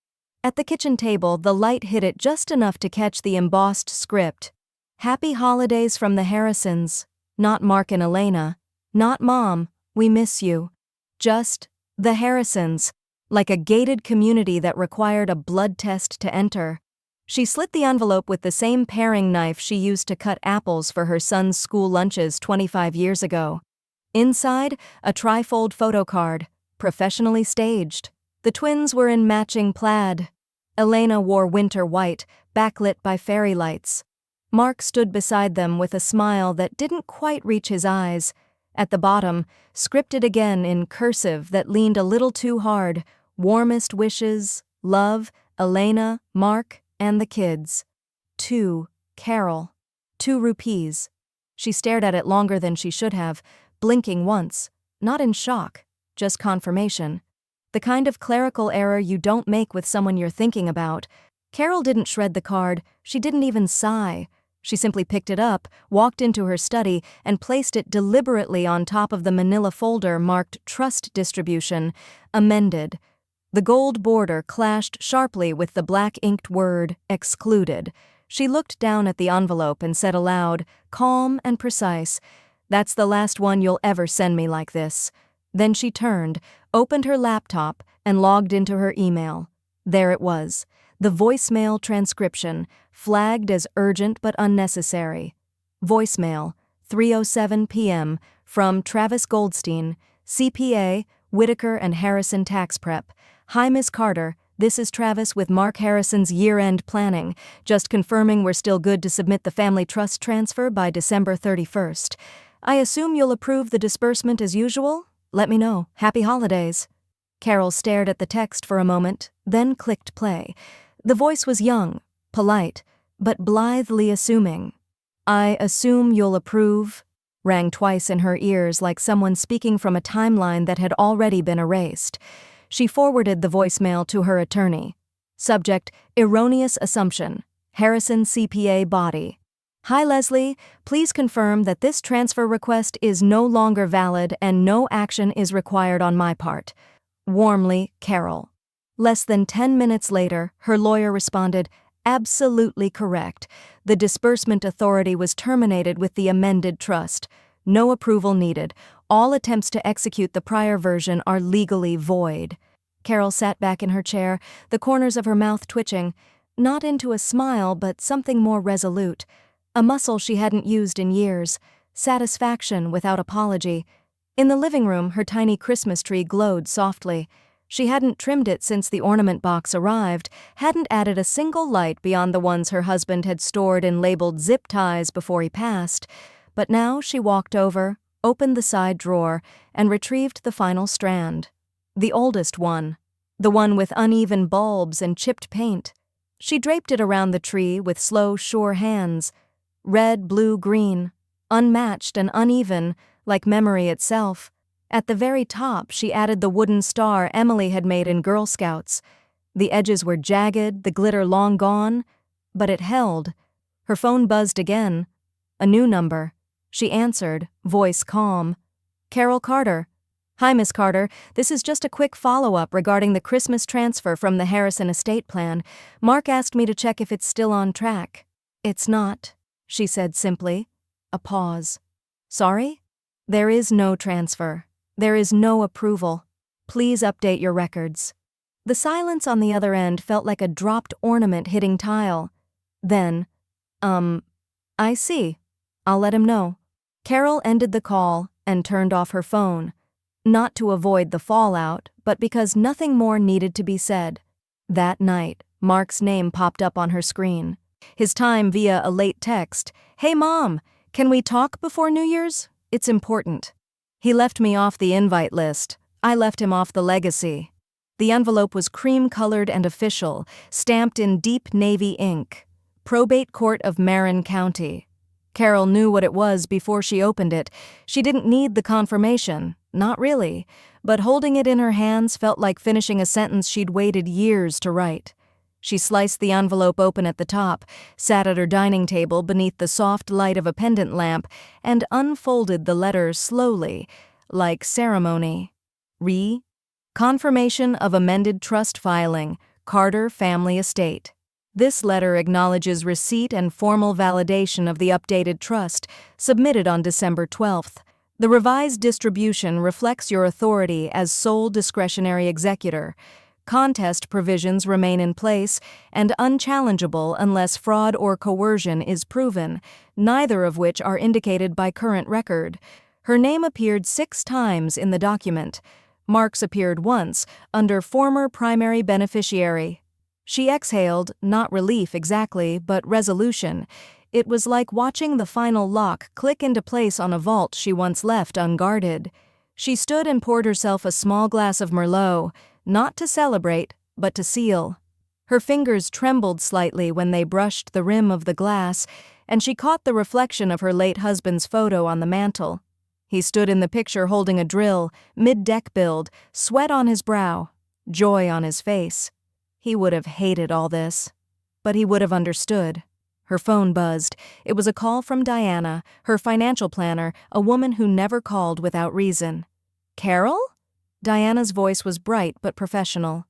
At the kitchen table, the light hit it just enough to catch the embossed script. Happy holidays from the Harrisons. Not Mark and Elena. Not Mom, we miss you. Just the Harrisons, like a gated community that required a blood test to enter. She slit the envelope with the same paring knife she used to cut apples for her son's school lunches 25 years ago. Inside, a trifold photo card, professionally staged. The twins were in matching plaid. Elena wore winter white, backlit by fairy lights. Mark stood beside them with a smile that didn't quite reach his eyes. At the bottom, scripted again in cursive that leaned a little too hard, warmest wishes, love, Elena, Mark, and the kids. 2, Carol. 2 rupees. She stared at it longer than she should have, blinking once, not in shock, just confirmation. The kind of clerical error you don't make with someone you're thinking about. Carol didn't shred the card, she didn't even sigh. She simply picked it up, walked into her study, and placed it deliberately on top of the manila folder marked Trust Distribution, Amended. The gold border clashed sharply with the black-inked word, Excluded. She looked down at the envelope and said aloud, calm and precise, "That's the last one you'll ever send me like this." Then she turned, opened her laptop, and logged into her email. There it was, the voicemail transcription, flagged as urgent but unnecessary. Voicemail, 3:07 p.m., from Travis Goldstein, CPA, Whitaker and Harrison Tax Prep. Hi, Ms. Carter. This is Travis with Mark Harrison's year-end planning. Just confirming we're still good to submit the family trust transfer by December 31st. I assume you'll approve the disbursement as usual? Let me know. Happy holidays. Carol stared at the text for a moment, then clicked play. The voice was young, polite, but blithely assuming. "I assume you'll approve," rang twice in her ears like someone speaking from a timeline that had already been erased. She forwarded the voicemail to her attorney. Subject: erroneous assumption. Harrison CPA body. "Hi Leslie, please confirm that this transfer request is no longer valid and no action is required on my part. Warmly, Carol." Less than 10 minutes later, her lawyer responded, "Absolutely correct. The disbursement authority was terminated with the amended trust. No approval needed. All attempts to execute the prior version are legally void." Carol sat back in her chair, the corners of her mouth twitching, not into a smile but something more resolute. A muscle she hadn't used in years. Satisfaction without apology. In the living room, her tiny Christmas tree glowed softly. She hadn't trimmed it since the ornament box arrived, hadn't added a single light beyond the ones her husband had stored in labeled zip ties before he passed. But now she walked over, opened the side drawer, and retrieved the final strand. The oldest one. The one with uneven bulbs and chipped paint. She draped it around the tree with slow, sure hands. Red, blue, green. Unmatched and uneven, like memory itself. At the very top, she added the wooden star Emily had made in Girl Scouts. The edges were jagged, the glitter long gone, but it held. Her phone buzzed again. A new number. She answered, voice calm. "Carol Carter." "Hi, Miss Carter. This is just a quick follow-up regarding the Christmas transfer from the Harrison estate plan. Mark asked me to check if it's still on track." "It's not," she said simply. A pause. "Sorry? There is no transfer. There is no approval. Please update your records." The silence on the other end felt like a dropped ornament hitting tile. Then, I see. I'll let him know." Carol ended the call and turned off her phone. Not to avoid the fallout, but because nothing more needed to be said. That night, Mark's name popped up on her screen. His time via a late text. "Hey Mom, can we talk before New Year's? It's important." He left me off the invite list. I left him off the legacy. The envelope was cream-colored and official, stamped in deep navy ink. Probate Court of Marin County. Carol knew what it was before she opened it. She didn't need the confirmation, not really, but holding it in her hands felt like finishing a sentence she'd waited years to write. She sliced the envelope open at the top, sat at her dining table beneath the soft light of a pendant lamp, and unfolded the letter slowly, like ceremony. Confirmation of amended trust filing, Carter Family Estate. This letter acknowledges receipt and formal validation of the updated trust, submitted on December 12th. The revised distribution reflects your authority as sole discretionary executor. Contest provisions remain in place and unchallengeable unless fraud or coercion is proven, neither of which are indicated by current record. Her name appeared 6 times in the document. Mark's appeared once, under former primary beneficiary. She exhaled, not relief exactly, but resolution. It was like watching the final lock click into place on a vault she once left unguarded. She stood and poured herself a small glass of Merlot, not to celebrate, but to seal. Her fingers trembled slightly when they brushed the rim of the glass, and she caught the reflection of her late husband's photo on the mantel. He stood in the picture holding a drill, mid-deck build, sweat on his brow, joy on his face. He would have hated all this, but he would have understood. Her phone buzzed. It was a call from Diana, her financial planner, a woman who never called without reason. "Carol?" Diana's voice was bright but professional.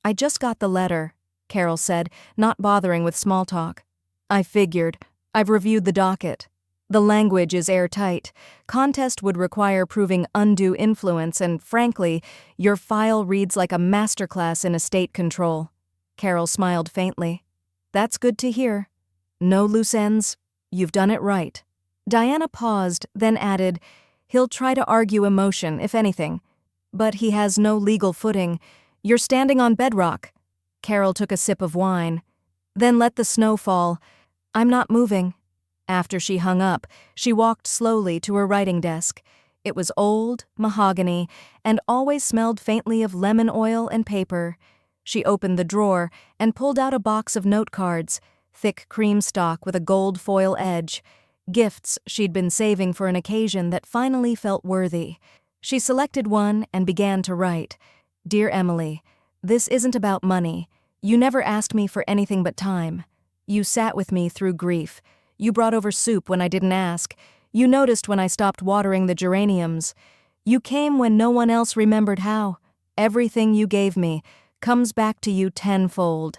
"I just got the letter," Carol said, not bothering with small talk. "I figured. I've reviewed the docket. The language is airtight. Contest would require proving undue influence and, frankly, your file reads like a masterclass in estate control." Carol smiled faintly. "That's good to hear. No loose ends. You've done it right." Diana paused, then added, "He'll try to argue emotion, if anything. But he has no legal footing. You're standing on bedrock." Carol took a sip of wine. "Then let the snow fall. I'm not moving." After she hung up, she walked slowly to her writing desk. It was old, mahogany, and always smelled faintly of lemon oil and paper. She opened the drawer and pulled out a box of note cards, thick cream stock with a gold foil edge, gifts she'd been saving for an occasion that finally felt worthy. She selected one and began to write. Dear Emily, this isn't about money. You never asked me for anything but time. You sat with me through grief. You brought over soup when I didn't ask. You noticed when I stopped watering the geraniums. You came when no one else remembered how. Everything you gave me comes back to you tenfold.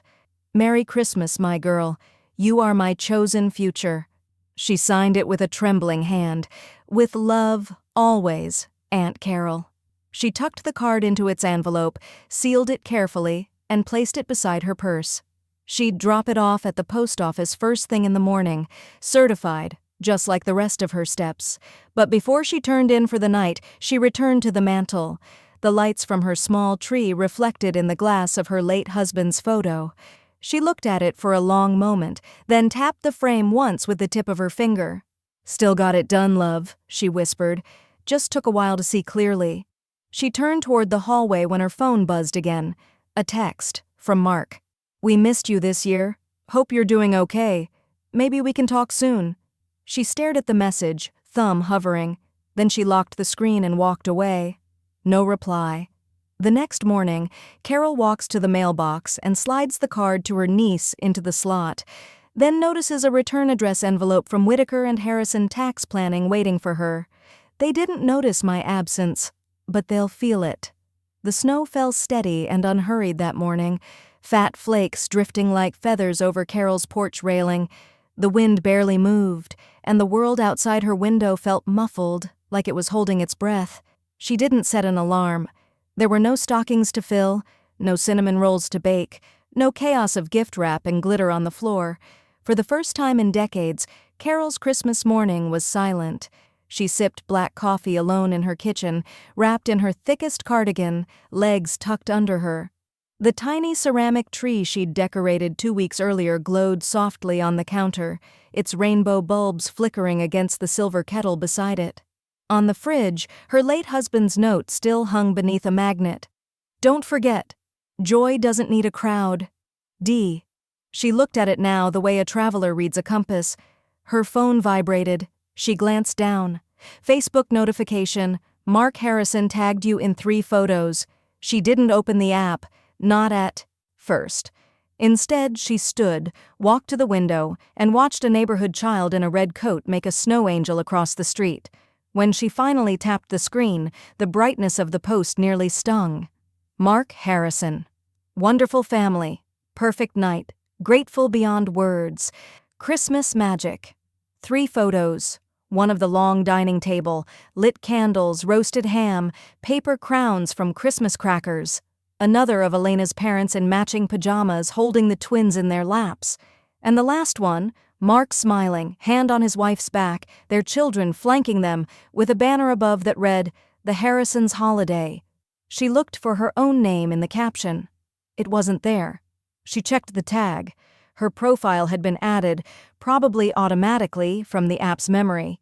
Merry Christmas, my girl. You are my chosen future. She signed it with a trembling hand. With love, always, Aunt Carol. She tucked the card into its envelope, sealed it carefully, and placed it beside her purse. She'd drop it off at the post office first thing in the morning, certified, just like the rest of her steps. But before she turned in for the night, she returned to the mantel. The lights from her small tree reflected in the glass of her late husband's photo. She looked at it for a long moment, then tapped the frame once with the tip of her finger. Still got it done, love, she whispered. Just took a while to see clearly. She turned toward the hallway when her phone buzzed again. A text from Mark. We missed you this year. Hope you're doing okay. Maybe we can talk soon. She stared at the message, thumb hovering. Then she locked the screen and walked away. No reply. The next morning, Carol walks to the mailbox and slides the card to her niece into the slot, then notices a return address envelope from Whitaker and Harrison Tax Planning waiting for her. They didn't notice my absence, but they'll feel it. The snow fell steady and unhurried that morning, fat flakes drifting like feathers over Carol's porch railing. The wind barely moved, and the world outside her window felt muffled, like it was holding its breath. She didn't set an alarm. There were no stockings to fill, no cinnamon rolls to bake, no chaos of gift wrap and glitter on the floor. For the first time in decades, Carol's Christmas morning was silent. She sipped black coffee alone in her kitchen, wrapped in her thickest cardigan, legs tucked under her. The tiny ceramic tree she'd decorated 2 weeks earlier glowed softly on the counter, its rainbow bulbs flickering against the silver kettle beside it. On the fridge, her late husband's note still hung beneath a magnet. Don't forget, joy doesn't need a crowd. D. She looked at it now the way a traveler reads a compass. Her phone vibrated. She glanced down. Facebook notification, Mark Harrison tagged you in 3 photos. She didn't open the app, not at first. Instead, she stood, walked to the window, and watched a neighborhood child in a red coat make a snow angel across the street. When she finally tapped the screen, the brightness of the post nearly stung. Mark Harrison. Wonderful family. Perfect night. Grateful beyond words. Christmas magic. 3 photos. One of the long dining table, lit candles, roasted ham, paper crowns from Christmas crackers. Another of Elena's parents in matching pajamas holding the twins in their laps. And the last one, Mark smiling, hand on his wife's back, their children flanking them, with a banner above that read, The Harrisons' Holiday. She looked for her own name in the caption. It wasn't there. She checked the tag. Her profile had been added, probably automatically, from the app's memory.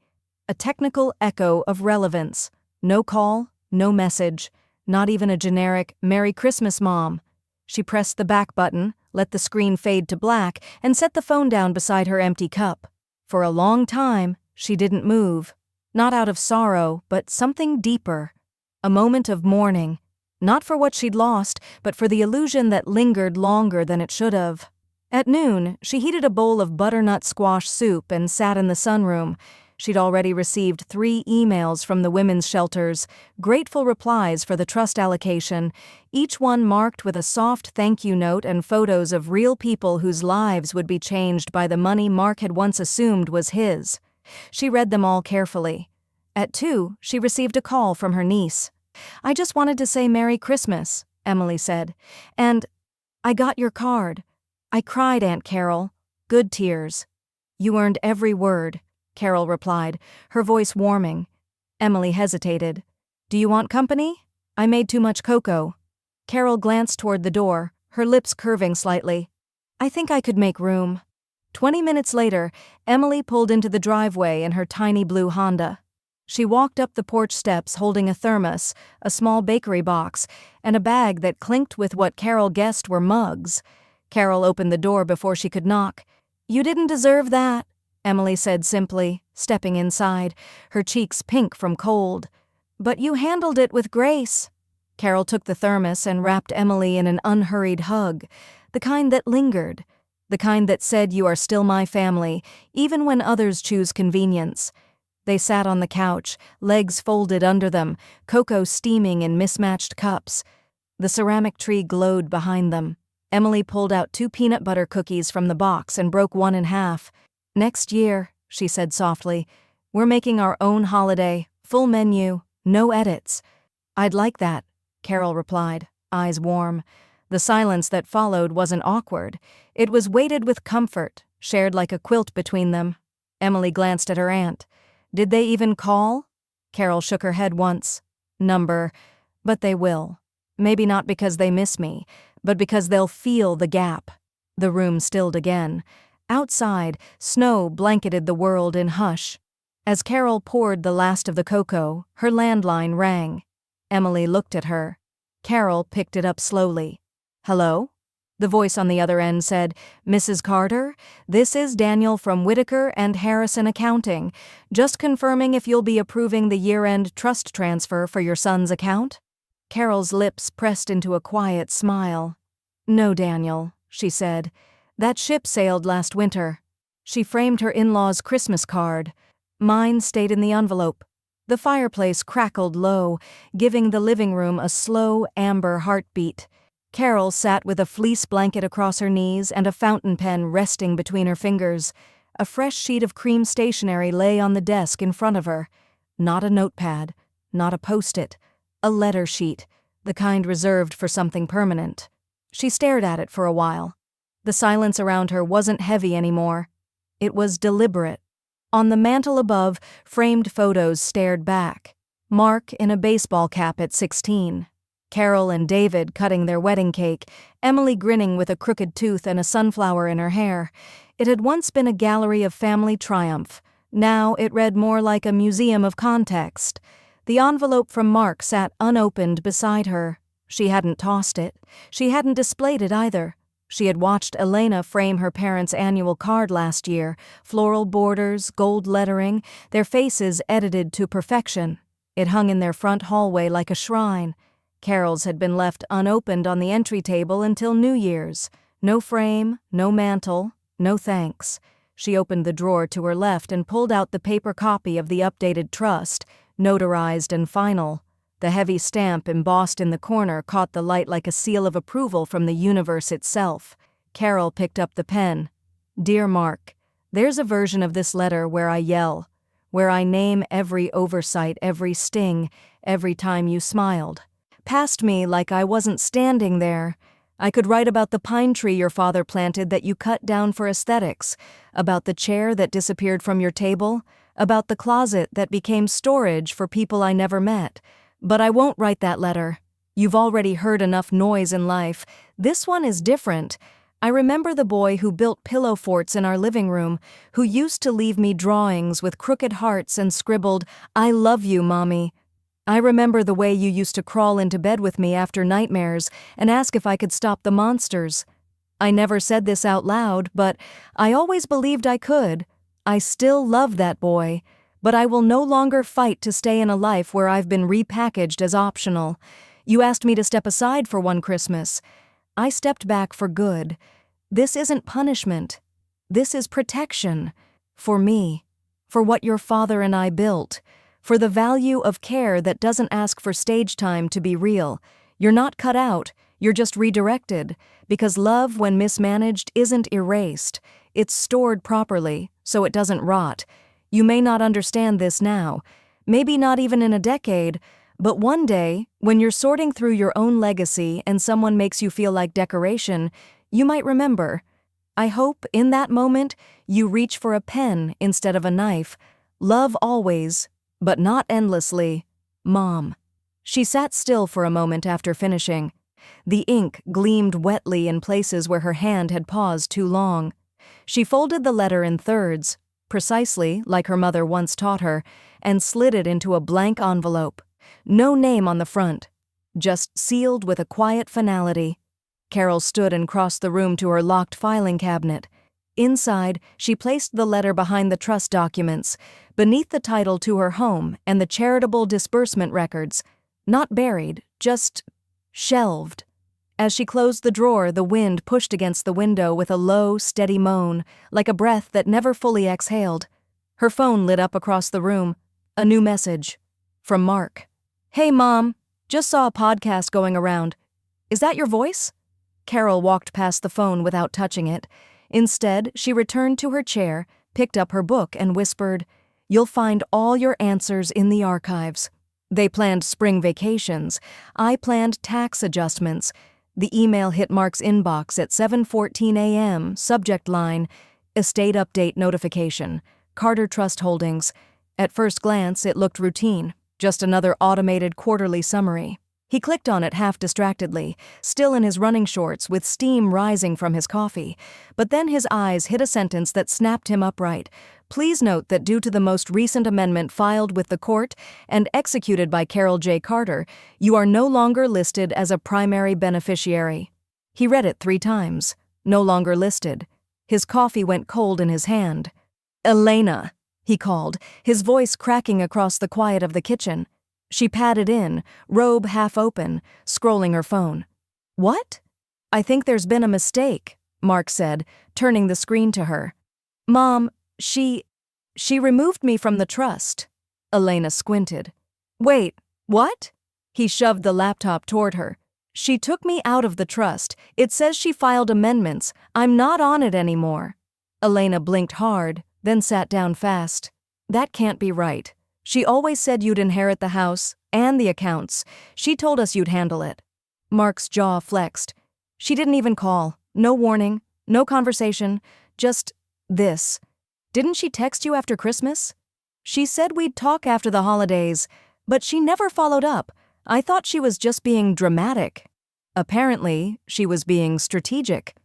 A technical echo of relevance. No call, no message, not even a generic, Merry Christmas, Mom. She pressed the back button, let the screen fade to black, and set the phone down beside her empty cup. For a long time, she didn't move. Not out of sorrow, but something deeper. A moment of mourning. Not for what she'd lost, but for the illusion that lingered longer than it should have. At noon, she heated a bowl of butternut squash soup and sat in the sunroom. She'd already received 3 emails from the women's shelters, grateful replies for the trust allocation, each one marked with a soft thank you note and photos of real people whose lives would be changed by the money Mark had once assumed was his. She read them all carefully. At 2, she received a call from her niece. I just wanted to say Merry Christmas, Emily said. And I got your card. I cried, Aunt Carol. Good tears. You earned every word, Carol replied, her voice warming. Emily hesitated. Do you want company? I made too much cocoa. Carol glanced toward the door, her lips curving slightly. I think I could make room. 20 minutes later, Emily pulled into the driveway in her tiny blue Honda. She walked up the porch steps holding a thermos, a small bakery box, and a bag that clinked with what Carol guessed were mugs. Carol opened the door before she could knock. "You didn't deserve that," Emily said simply, stepping inside, her cheeks pink from cold. "But you handled it with grace." Carol took the thermos and wrapped Emily in an unhurried hug, the kind that lingered, the kind that said you are still my family, even when others choose convenience. They sat on the couch, legs folded under them, cocoa steaming in mismatched cups. The ceramic tree glowed behind them. Emily pulled out 2 peanut butter cookies from the box and broke one in half. "Next year," she said softly, "we're making our own holiday, full menu, no edits." "I'd like that," Carol replied, eyes warm. The silence that followed wasn't awkward. It was weighted with comfort, shared like a quilt between them. Emily glanced at her aunt. "Did they even call?" Carol shook her head once. "Number, but they will. Maybe not because they miss me, but because they'll feel the gap." The room stilled again. Outside, snow blanketed the world in hush. As Carol poured the last of the cocoa, her landline rang. Emily looked at her. Carol picked it up slowly. "Hello?" The voice on the other end said, "Mrs. Carter, this is Daniel from Whitaker and Harrison Accounting. Just confirming if you'll be approving the year-end trust transfer for your son's account?" Carol's lips pressed into a quiet smile. "No, Daniel," she said. "That ship sailed last winter." She framed her in-laws' Christmas card. Mine stayed in the envelope. The fireplace crackled low, giving the living room a slow, amber heartbeat. Carol sat with a fleece blanket across her knees and a fountain pen resting between her fingers. A fresh sheet of cream stationery lay on the desk in front of her. Not a notepad, not a post-it, a letter sheet, the kind reserved for something permanent. She stared at it for a while. The silence around her wasn't heavy anymore. It was deliberate. On the mantel above, framed photos stared back. Mark in a baseball cap at 16. Carol and David cutting their wedding cake, Emily grinning with a crooked tooth and a sunflower in her hair. It had once been a gallery of family triumph. Now it read more like a museum of context. The envelope from Mark sat unopened beside her. She hadn't tossed it. She hadn't displayed it either. She had watched Elena frame her parents' annual card last year, floral borders, gold lettering, their faces edited to perfection. It hung in their front hallway like a shrine. Carol's had been left unopened on the entry table until New Year's. No frame, no mantle, no thanks. She opened the drawer to her left and pulled out the paper copy of the updated trust, notarized and final. The heavy stamp embossed in the corner caught the light like a seal of approval from the universe itself. Carol picked up the pen. "Dear Mark, there's a version of this letter where I yell, where I name every oversight, every sting, every time you smiled. Past me like I wasn't standing there. I could write about the pine tree your father planted that you cut down for aesthetics, about the chair that disappeared from your table, about the closet that became storage for people I never met. But I won't write that letter. You've already heard enough noise in life. This one is different. I remember the boy who built pillow forts in our living room, who used to leave me drawings with crooked hearts and scribbled, 'I love you, Mommy.' I remember the way you used to crawl into bed with me after nightmares and ask if I could stop the monsters. I never said this out loud, but I always believed I could. I still love that boy, but I will no longer fight to stay in a life where I've been repackaged as optional. You asked me to step aside for one Christmas. I stepped back for good. This isn't punishment. This is protection. For me. For what your father and I built. For the value of care that doesn't ask for stage time to be real. You're not cut out, you're just redirected, because love, when mismanaged, isn't erased. It's stored properly, so it doesn't rot. You may not understand this now, maybe not even in a decade, but one day, when you're sorting through your own legacy and someone makes you feel like decoration, you might remember. I hope, in that moment, you reach for a pen instead of a knife. Love always, but not endlessly. Mom. She sat still for a moment after finishing. The ink gleamed wetly in places where her hand had paused too long. She folded the letter in thirds, precisely like her mother once taught her, and slid it into a blank envelope. No name on the front, just sealed with a quiet finality. Carol stood and crossed the room to her locked filing cabinet. Inside, she placed the letter behind the trust documents, beneath the title to her home and the charitable disbursement records. Not buried, just shelved. As she closed the drawer, the wind pushed against the window with a low, steady moan, like a breath that never fully exhaled. Her phone lit up across the room. A new message. From Mark. "Hey, Mom. Just saw a podcast going around. Is that your voice?" Carol walked past the phone without touching it. Instead, she returned to her chair, picked up her book, and whispered, "You'll find all your answers in the archives." They planned spring vacations. I planned tax adjustments. The email hit Mark's inbox at 7:14 a.m., subject line, "Estate update notification, Carter Trust Holdings." At first glance, it looked routine, just another automated quarterly summary. He clicked on it half distractedly, still in his running shorts with steam rising from his coffee. But then his eyes hit a sentence that snapped him upright. "Please note that due to the most recent amendment filed with the court and executed by Carol J. Carter, you are no longer listed as a primary beneficiary." He read it 3 times. No longer listed. His coffee went cold in his hand. "Elena," he called, his voice cracking across the quiet of the kitchen. She padded in, robe half open, scrolling her phone. "What?" "I think there's been a mistake," Mark said, turning the screen to her. "Mom, she removed me from the trust." Elena squinted. "Wait, what?" He shoved the laptop toward her. "She took me out of the trust. It says she filed amendments. I'm not on it anymore." Elena blinked hard, then sat down fast. "That can't be right. She always said you'd inherit the house and the accounts. She told us you'd handle it." Mark's jaw flexed. "She didn't even call. No warning, no conversation, just this. Didn't she text you after Christmas?" "She said we'd talk after the holidays, but she never followed up. I thought she was just being dramatic." Apparently, she was being strategic.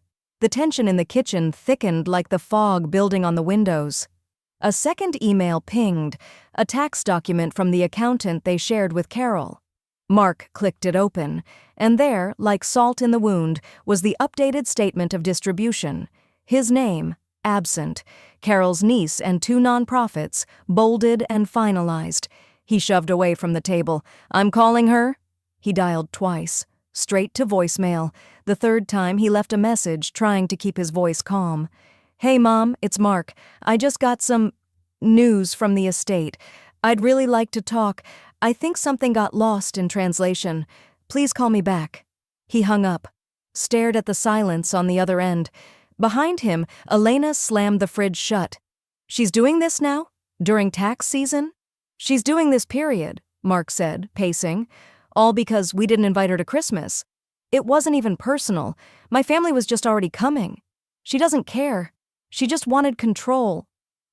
The tension in the kitchen thickened like the fog building on the windows. A second email pinged, a tax document from the accountant they shared with Carol. Mark clicked it open, and there, like salt in the wound, was the updated statement of distribution. His name, absent. Carol's niece and 2 nonprofits, bolded and finalized. He shoved away from the table. "I'm calling her." He dialed twice, straight to voicemail. The 3rd time he left a message, trying to keep his voice calm. "Hey, Mom, it's Mark. I just got some news from the estate. I'd really like to talk. I think something got lost in translation. Please call me back." He hung up, stared at the silence on the other end. Behind him, Elena slammed the fridge shut. "She's doing this now? During tax season?" "She's doing this period," Mark said, pacing. "All because we didn't invite her to Christmas. It wasn't even personal. My family was just already coming. She doesn't care. She just wanted control."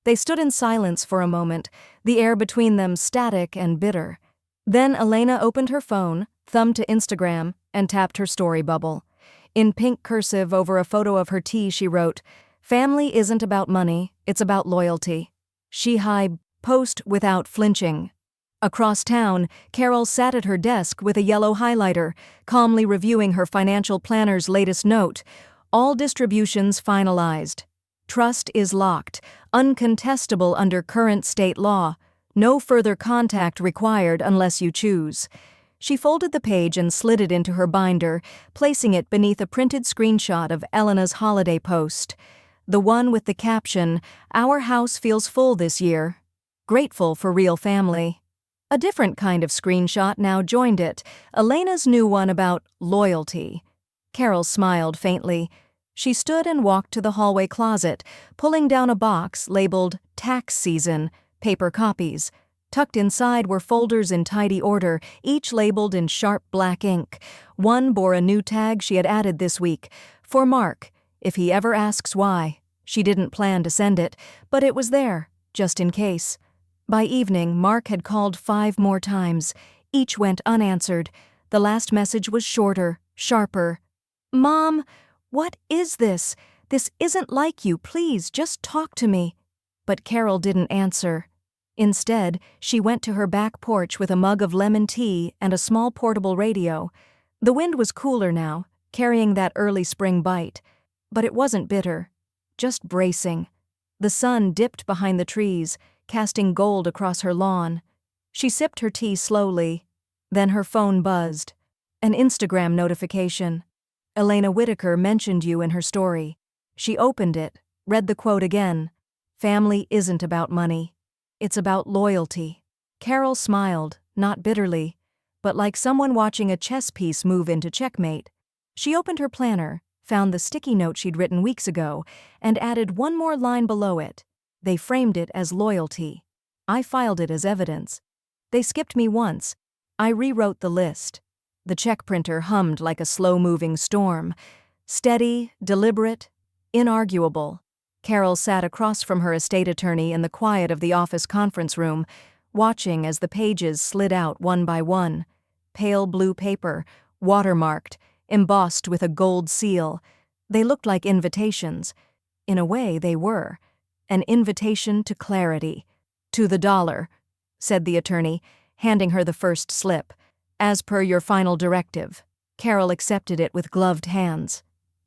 They stood in silence for a moment, the air between them static and bitter. Then Elena opened her phone, thumbed to Instagram, and tapped her story bubble. In pink cursive over a photo of her tea, she wrote, "Family isn't about money, it's about loyalty." She post without flinching. Across town, Carol sat at her desk with a yellow highlighter, calmly reviewing her financial planner's latest note. All distributions finalized. Trust is locked, uncontestable under current state law. No further contact required unless you choose. She folded the page and slid it into her binder, placing it beneath a printed screenshot of Elena's holiday post. The one with the caption, "Our house feels full this year. Grateful for real family." A different kind of screenshot now joined it, Elena's new one about loyalty. Carol smiled faintly. She stood and walked to the hallway closet, pulling down a box labeled "Tax Season," paper copies. Tucked inside were folders in tidy order, each labeled in sharp black ink. One bore a new tag she had added this week, "For Mark, if he ever asks why." She didn't plan to send it, but it was there, just in case. By evening, Mark had called 5 more times. Each went unanswered. The last message was shorter, sharper. "Mom, what is this? This isn't like you. Please, just talk to me." But Carol didn't answer. Instead, she went to her back porch with a mug of lemon tea and a small portable radio. The wind was cooler now, carrying that early spring bite. But it wasn't bitter. just bracing. The sun dipped behind the trees, casting gold across her lawn. She sipped her tea slowly. Then her phone buzzed. An Instagram notification. Elena Whitaker mentioned you in her story. She opened it, read the quote again. Family isn't about money. It's about loyalty. Carol smiled, not bitterly, but like someone watching a chess piece move into checkmate. She opened her planner, found the sticky note she'd written weeks ago, and added one more line below it. They framed it as loyalty. I filed it as evidence. They skipped me once. I rewrote the list. The check printer hummed like a slow-moving storm. Steady, deliberate, inarguable. Carol sat across from her estate attorney in the quiet of the office conference room, watching as the pages slid out one by one. Pale blue paper, watermarked, embossed with a gold seal. They looked like invitations. In a way, they were. An invitation to clarity. To the dollar, said the attorney, handing her the first slip. As per your final directive. Carol accepted it with gloved hands.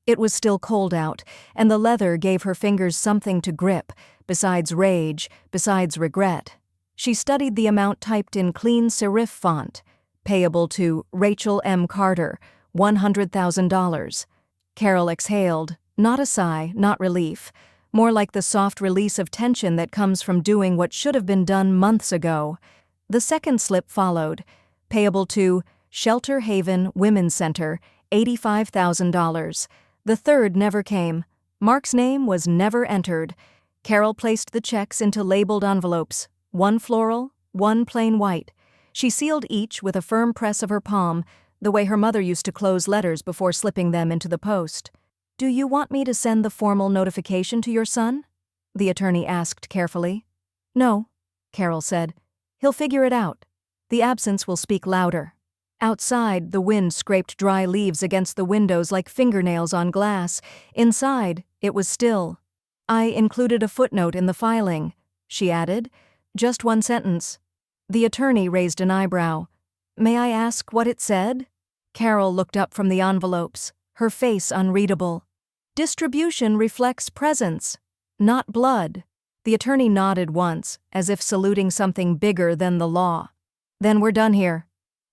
It was still cold out, and the leather gave her fingers something to grip, besides rage, besides regret. She studied the amount typed in clean serif font, payable to Rachel M. Carter, $100,000. Carol exhaled, not a sigh, not relief, more like the soft release of tension that comes from doing what should have been done months ago. The second slip followed, payable to Shelter Haven Women's Center, $85,000. The third never came. Mark's name was never entered. Carol placed the checks into labeled envelopes, one floral, one plain white. She sealed each with a firm press of her palm, the way her mother used to close letters before slipping them into the post. Do you want me to send the formal notification to your son? The attorney asked carefully. No, Carol said. He'll figure it out. The absence will speak louder. Outside, the wind scraped dry leaves against the windows like fingernails on glass. Inside, it was still. I included a footnote in the filing, she added. Just one sentence. The attorney raised an eyebrow. May I ask what it said? Carol looked up from the envelopes, her face unreadable. Distribution reflects presence, not blood. The attorney nodded once, as if saluting something bigger than the law. Then we're done here.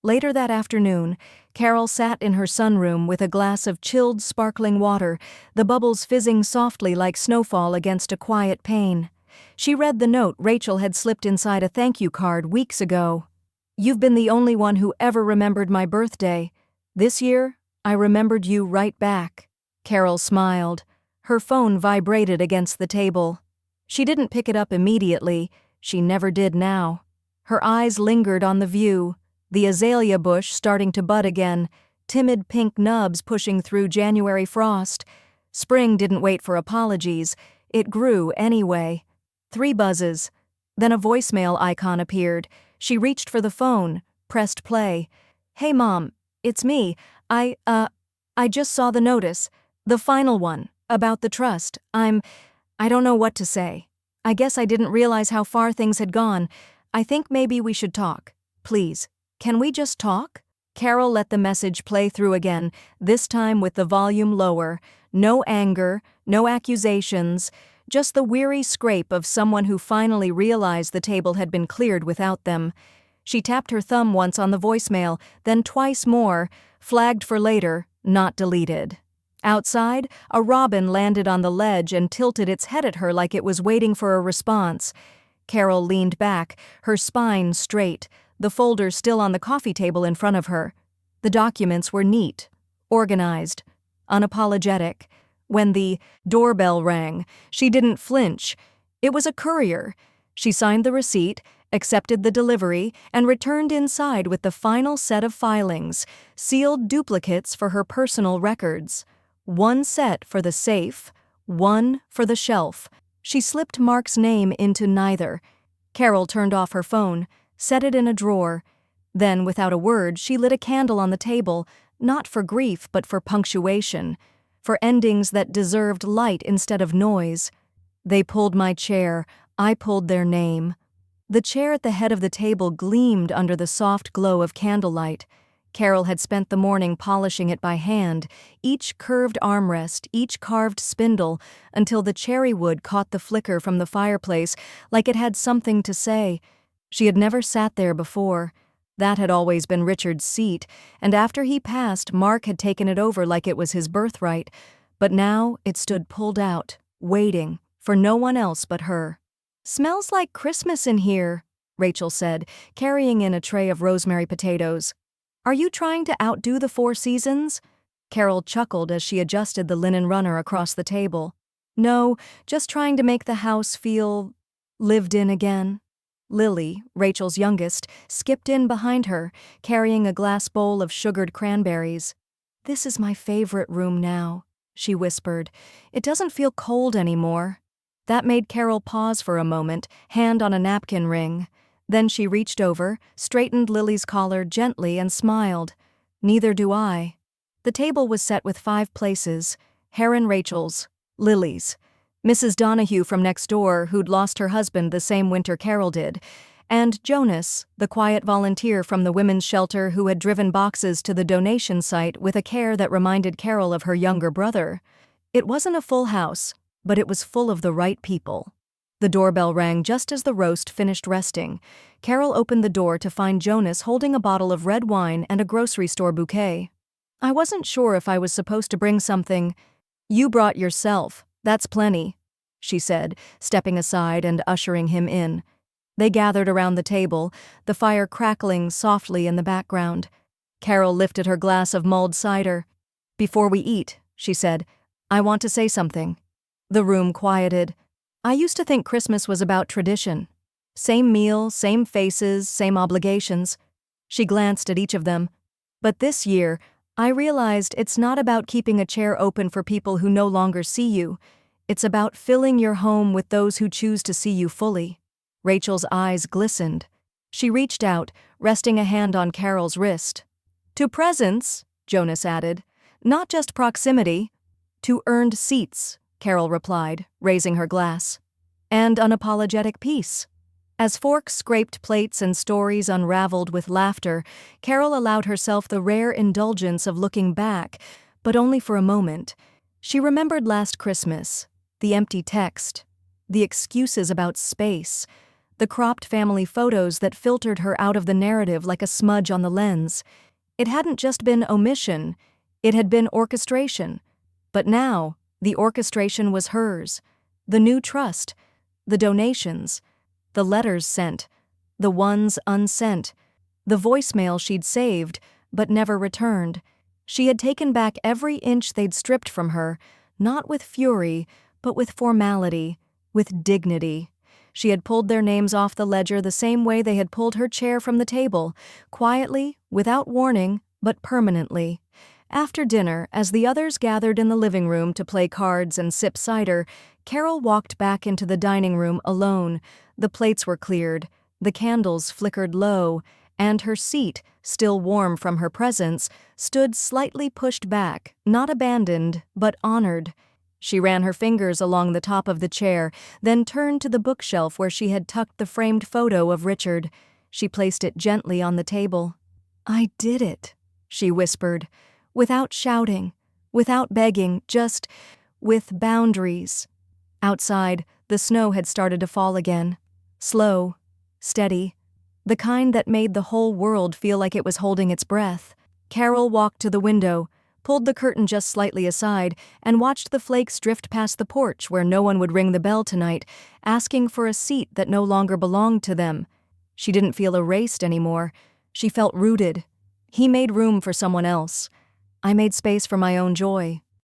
Later that afternoon, Carol sat in her sunroom with a glass of chilled, sparkling water, the bubbles fizzing softly like snowfall against a quiet pane. She read the note Rachel had slipped inside a thank you card weeks ago. You've been the only one who ever remembered my birthday. This year, I remembered you right back. Carol smiled. Her phone vibrated against the table. She didn't pick it up immediately. She never did now. Her eyes lingered on the view, the azalea bush starting to bud again, timid pink nubs pushing through January frost. Spring didn't wait for apologies. It grew anyway. 3 buzzes. Then a voicemail icon appeared. She reached for the phone, pressed play. Hey, Mom, it's me. I just saw the notice. The final one, about the trust. I don't know what to say. I guess I didn't realize how far things had gone. I think maybe we should talk. Please, can we just talk? Carol let the message play through again, this time with the volume lower. No anger, no accusations, just the weary scrape of someone who finally realized the table had been cleared without them. She tapped her thumb once on the voicemail, then twice more, flagged for later, not deleted. Outside, a robin landed on the ledge and tilted its head at her like it was waiting for a response. Carol leaned back, her spine straight, the folder still on the coffee table in front of her. The documents were neat, organized, unapologetic. When the doorbell rang, she didn't flinch. It was a courier. She signed the receipt, accepted the delivery, and returned inside with the final set of filings, sealed duplicates for her personal records. 1 set for the safe, 1 for the shelf. She slipped Mark's name into neither. Carol turned off her phone, set it in a drawer. Then, without a word, she lit a candle on the table, not for grief but for punctuation, for endings that deserved light instead of noise. They pulled my chair, I pulled their name. The chair at the head of the table gleamed under the soft glow of candlelight. Carol had spent the morning polishing it by hand, each curved armrest, each carved spindle, until the cherry wood caught the flicker from the fireplace like it had something to say. She had never sat there before. That had always been Richard's seat, and after he passed, Mark had taken it over like it was his birthright. But now it stood pulled out, waiting, for no one else but her. "Smells like Christmas in here," Rachel said, carrying in a tray of rosemary potatoes. "Are you trying to outdo the Four Seasons?" Carol chuckled as she adjusted the linen runner across the table. "No, just trying to make the house feel lived in again." Lily, Rachel's youngest, skipped in behind her, carrying a glass bowl of sugared cranberries. "This is my favorite room now," she whispered. "It doesn't feel cold anymore." That made Carol pause for a moment, hand on a napkin ring. Then she reached over, straightened Lily's collar gently and smiled. "Neither do I." The table was set with 5 places: Heron Rachel's, Lily's, Mrs. Donahue from next door, who'd lost her husband the same winter Carol did, and Jonas, the quiet volunteer from the women's shelter who had driven boxes to the donation site with a care that reminded Carol of her younger brother. It wasn't a full house, but it was full of the right people. The doorbell rang just as the roast finished resting. Carol opened the door to find Jonas holding a bottle of red wine and a grocery store bouquet. "I wasn't sure if I was supposed to bring something." "You brought yourself. That's plenty," she said, stepping aside and ushering him in. They gathered around the table, the fire crackling softly in the background. Carol lifted her glass of mulled cider. "Before we eat," she said, "I want to say something." The room quieted. "I used to think Christmas was about tradition. Same meal, same faces, same obligations." She glanced at each of them. "But this year, I realized it's not about keeping a chair open for people who no longer see you. It's about filling your home with those who choose to see you fully." Rachel's eyes glistened. She reached out, resting a hand on Carol's wrist. "To presents," Jonas added. "Not just proximity." "To earned seats," Carol replied, raising her glass. "And unapologetic peace." As forks scraped plates and stories unraveled with laughter, Carol allowed herself the rare indulgence of looking back, but only for a moment. She remembered last Christmas, the empty text, the excuses about space, the cropped family photos that filtered her out of the narrative like a smudge on the lens. It hadn't just been omission, it had been orchestration. But now, the orchestration was hers. The new trust, the donations, the letters sent, the ones unsent, the voicemail she'd saved but never returned. She had taken back every inch they'd stripped from her, not with fury, but with formality, with dignity. She had pulled their names off the ledger the same way they had pulled her chair from the table, quietly, without warning, but permanently. After dinner, as the others gathered in the living room to play cards and sip cider, Carol walked back into the dining room alone. The plates were cleared, the candles flickered low, and her seat, still warm from her presence, stood slightly pushed back, not abandoned, but honored. She ran her fingers along the top of the chair, then turned to the bookshelf where she had tucked the framed photo of Richard. She placed it gently on the table. "I did it," she whispered. Without shouting, without begging, just with boundaries. Outside, the snow had started to fall again. Slow, steady, the kind that made the whole world feel like it was holding its breath. Carol walked to the window, pulled the curtain just slightly aside, and watched the flakes drift past the porch where no one would ring the bell tonight, asking for a seat that no longer belonged to them. She didn't feel erased anymore. She felt rooted. He made room for someone else. I made space for my own joy.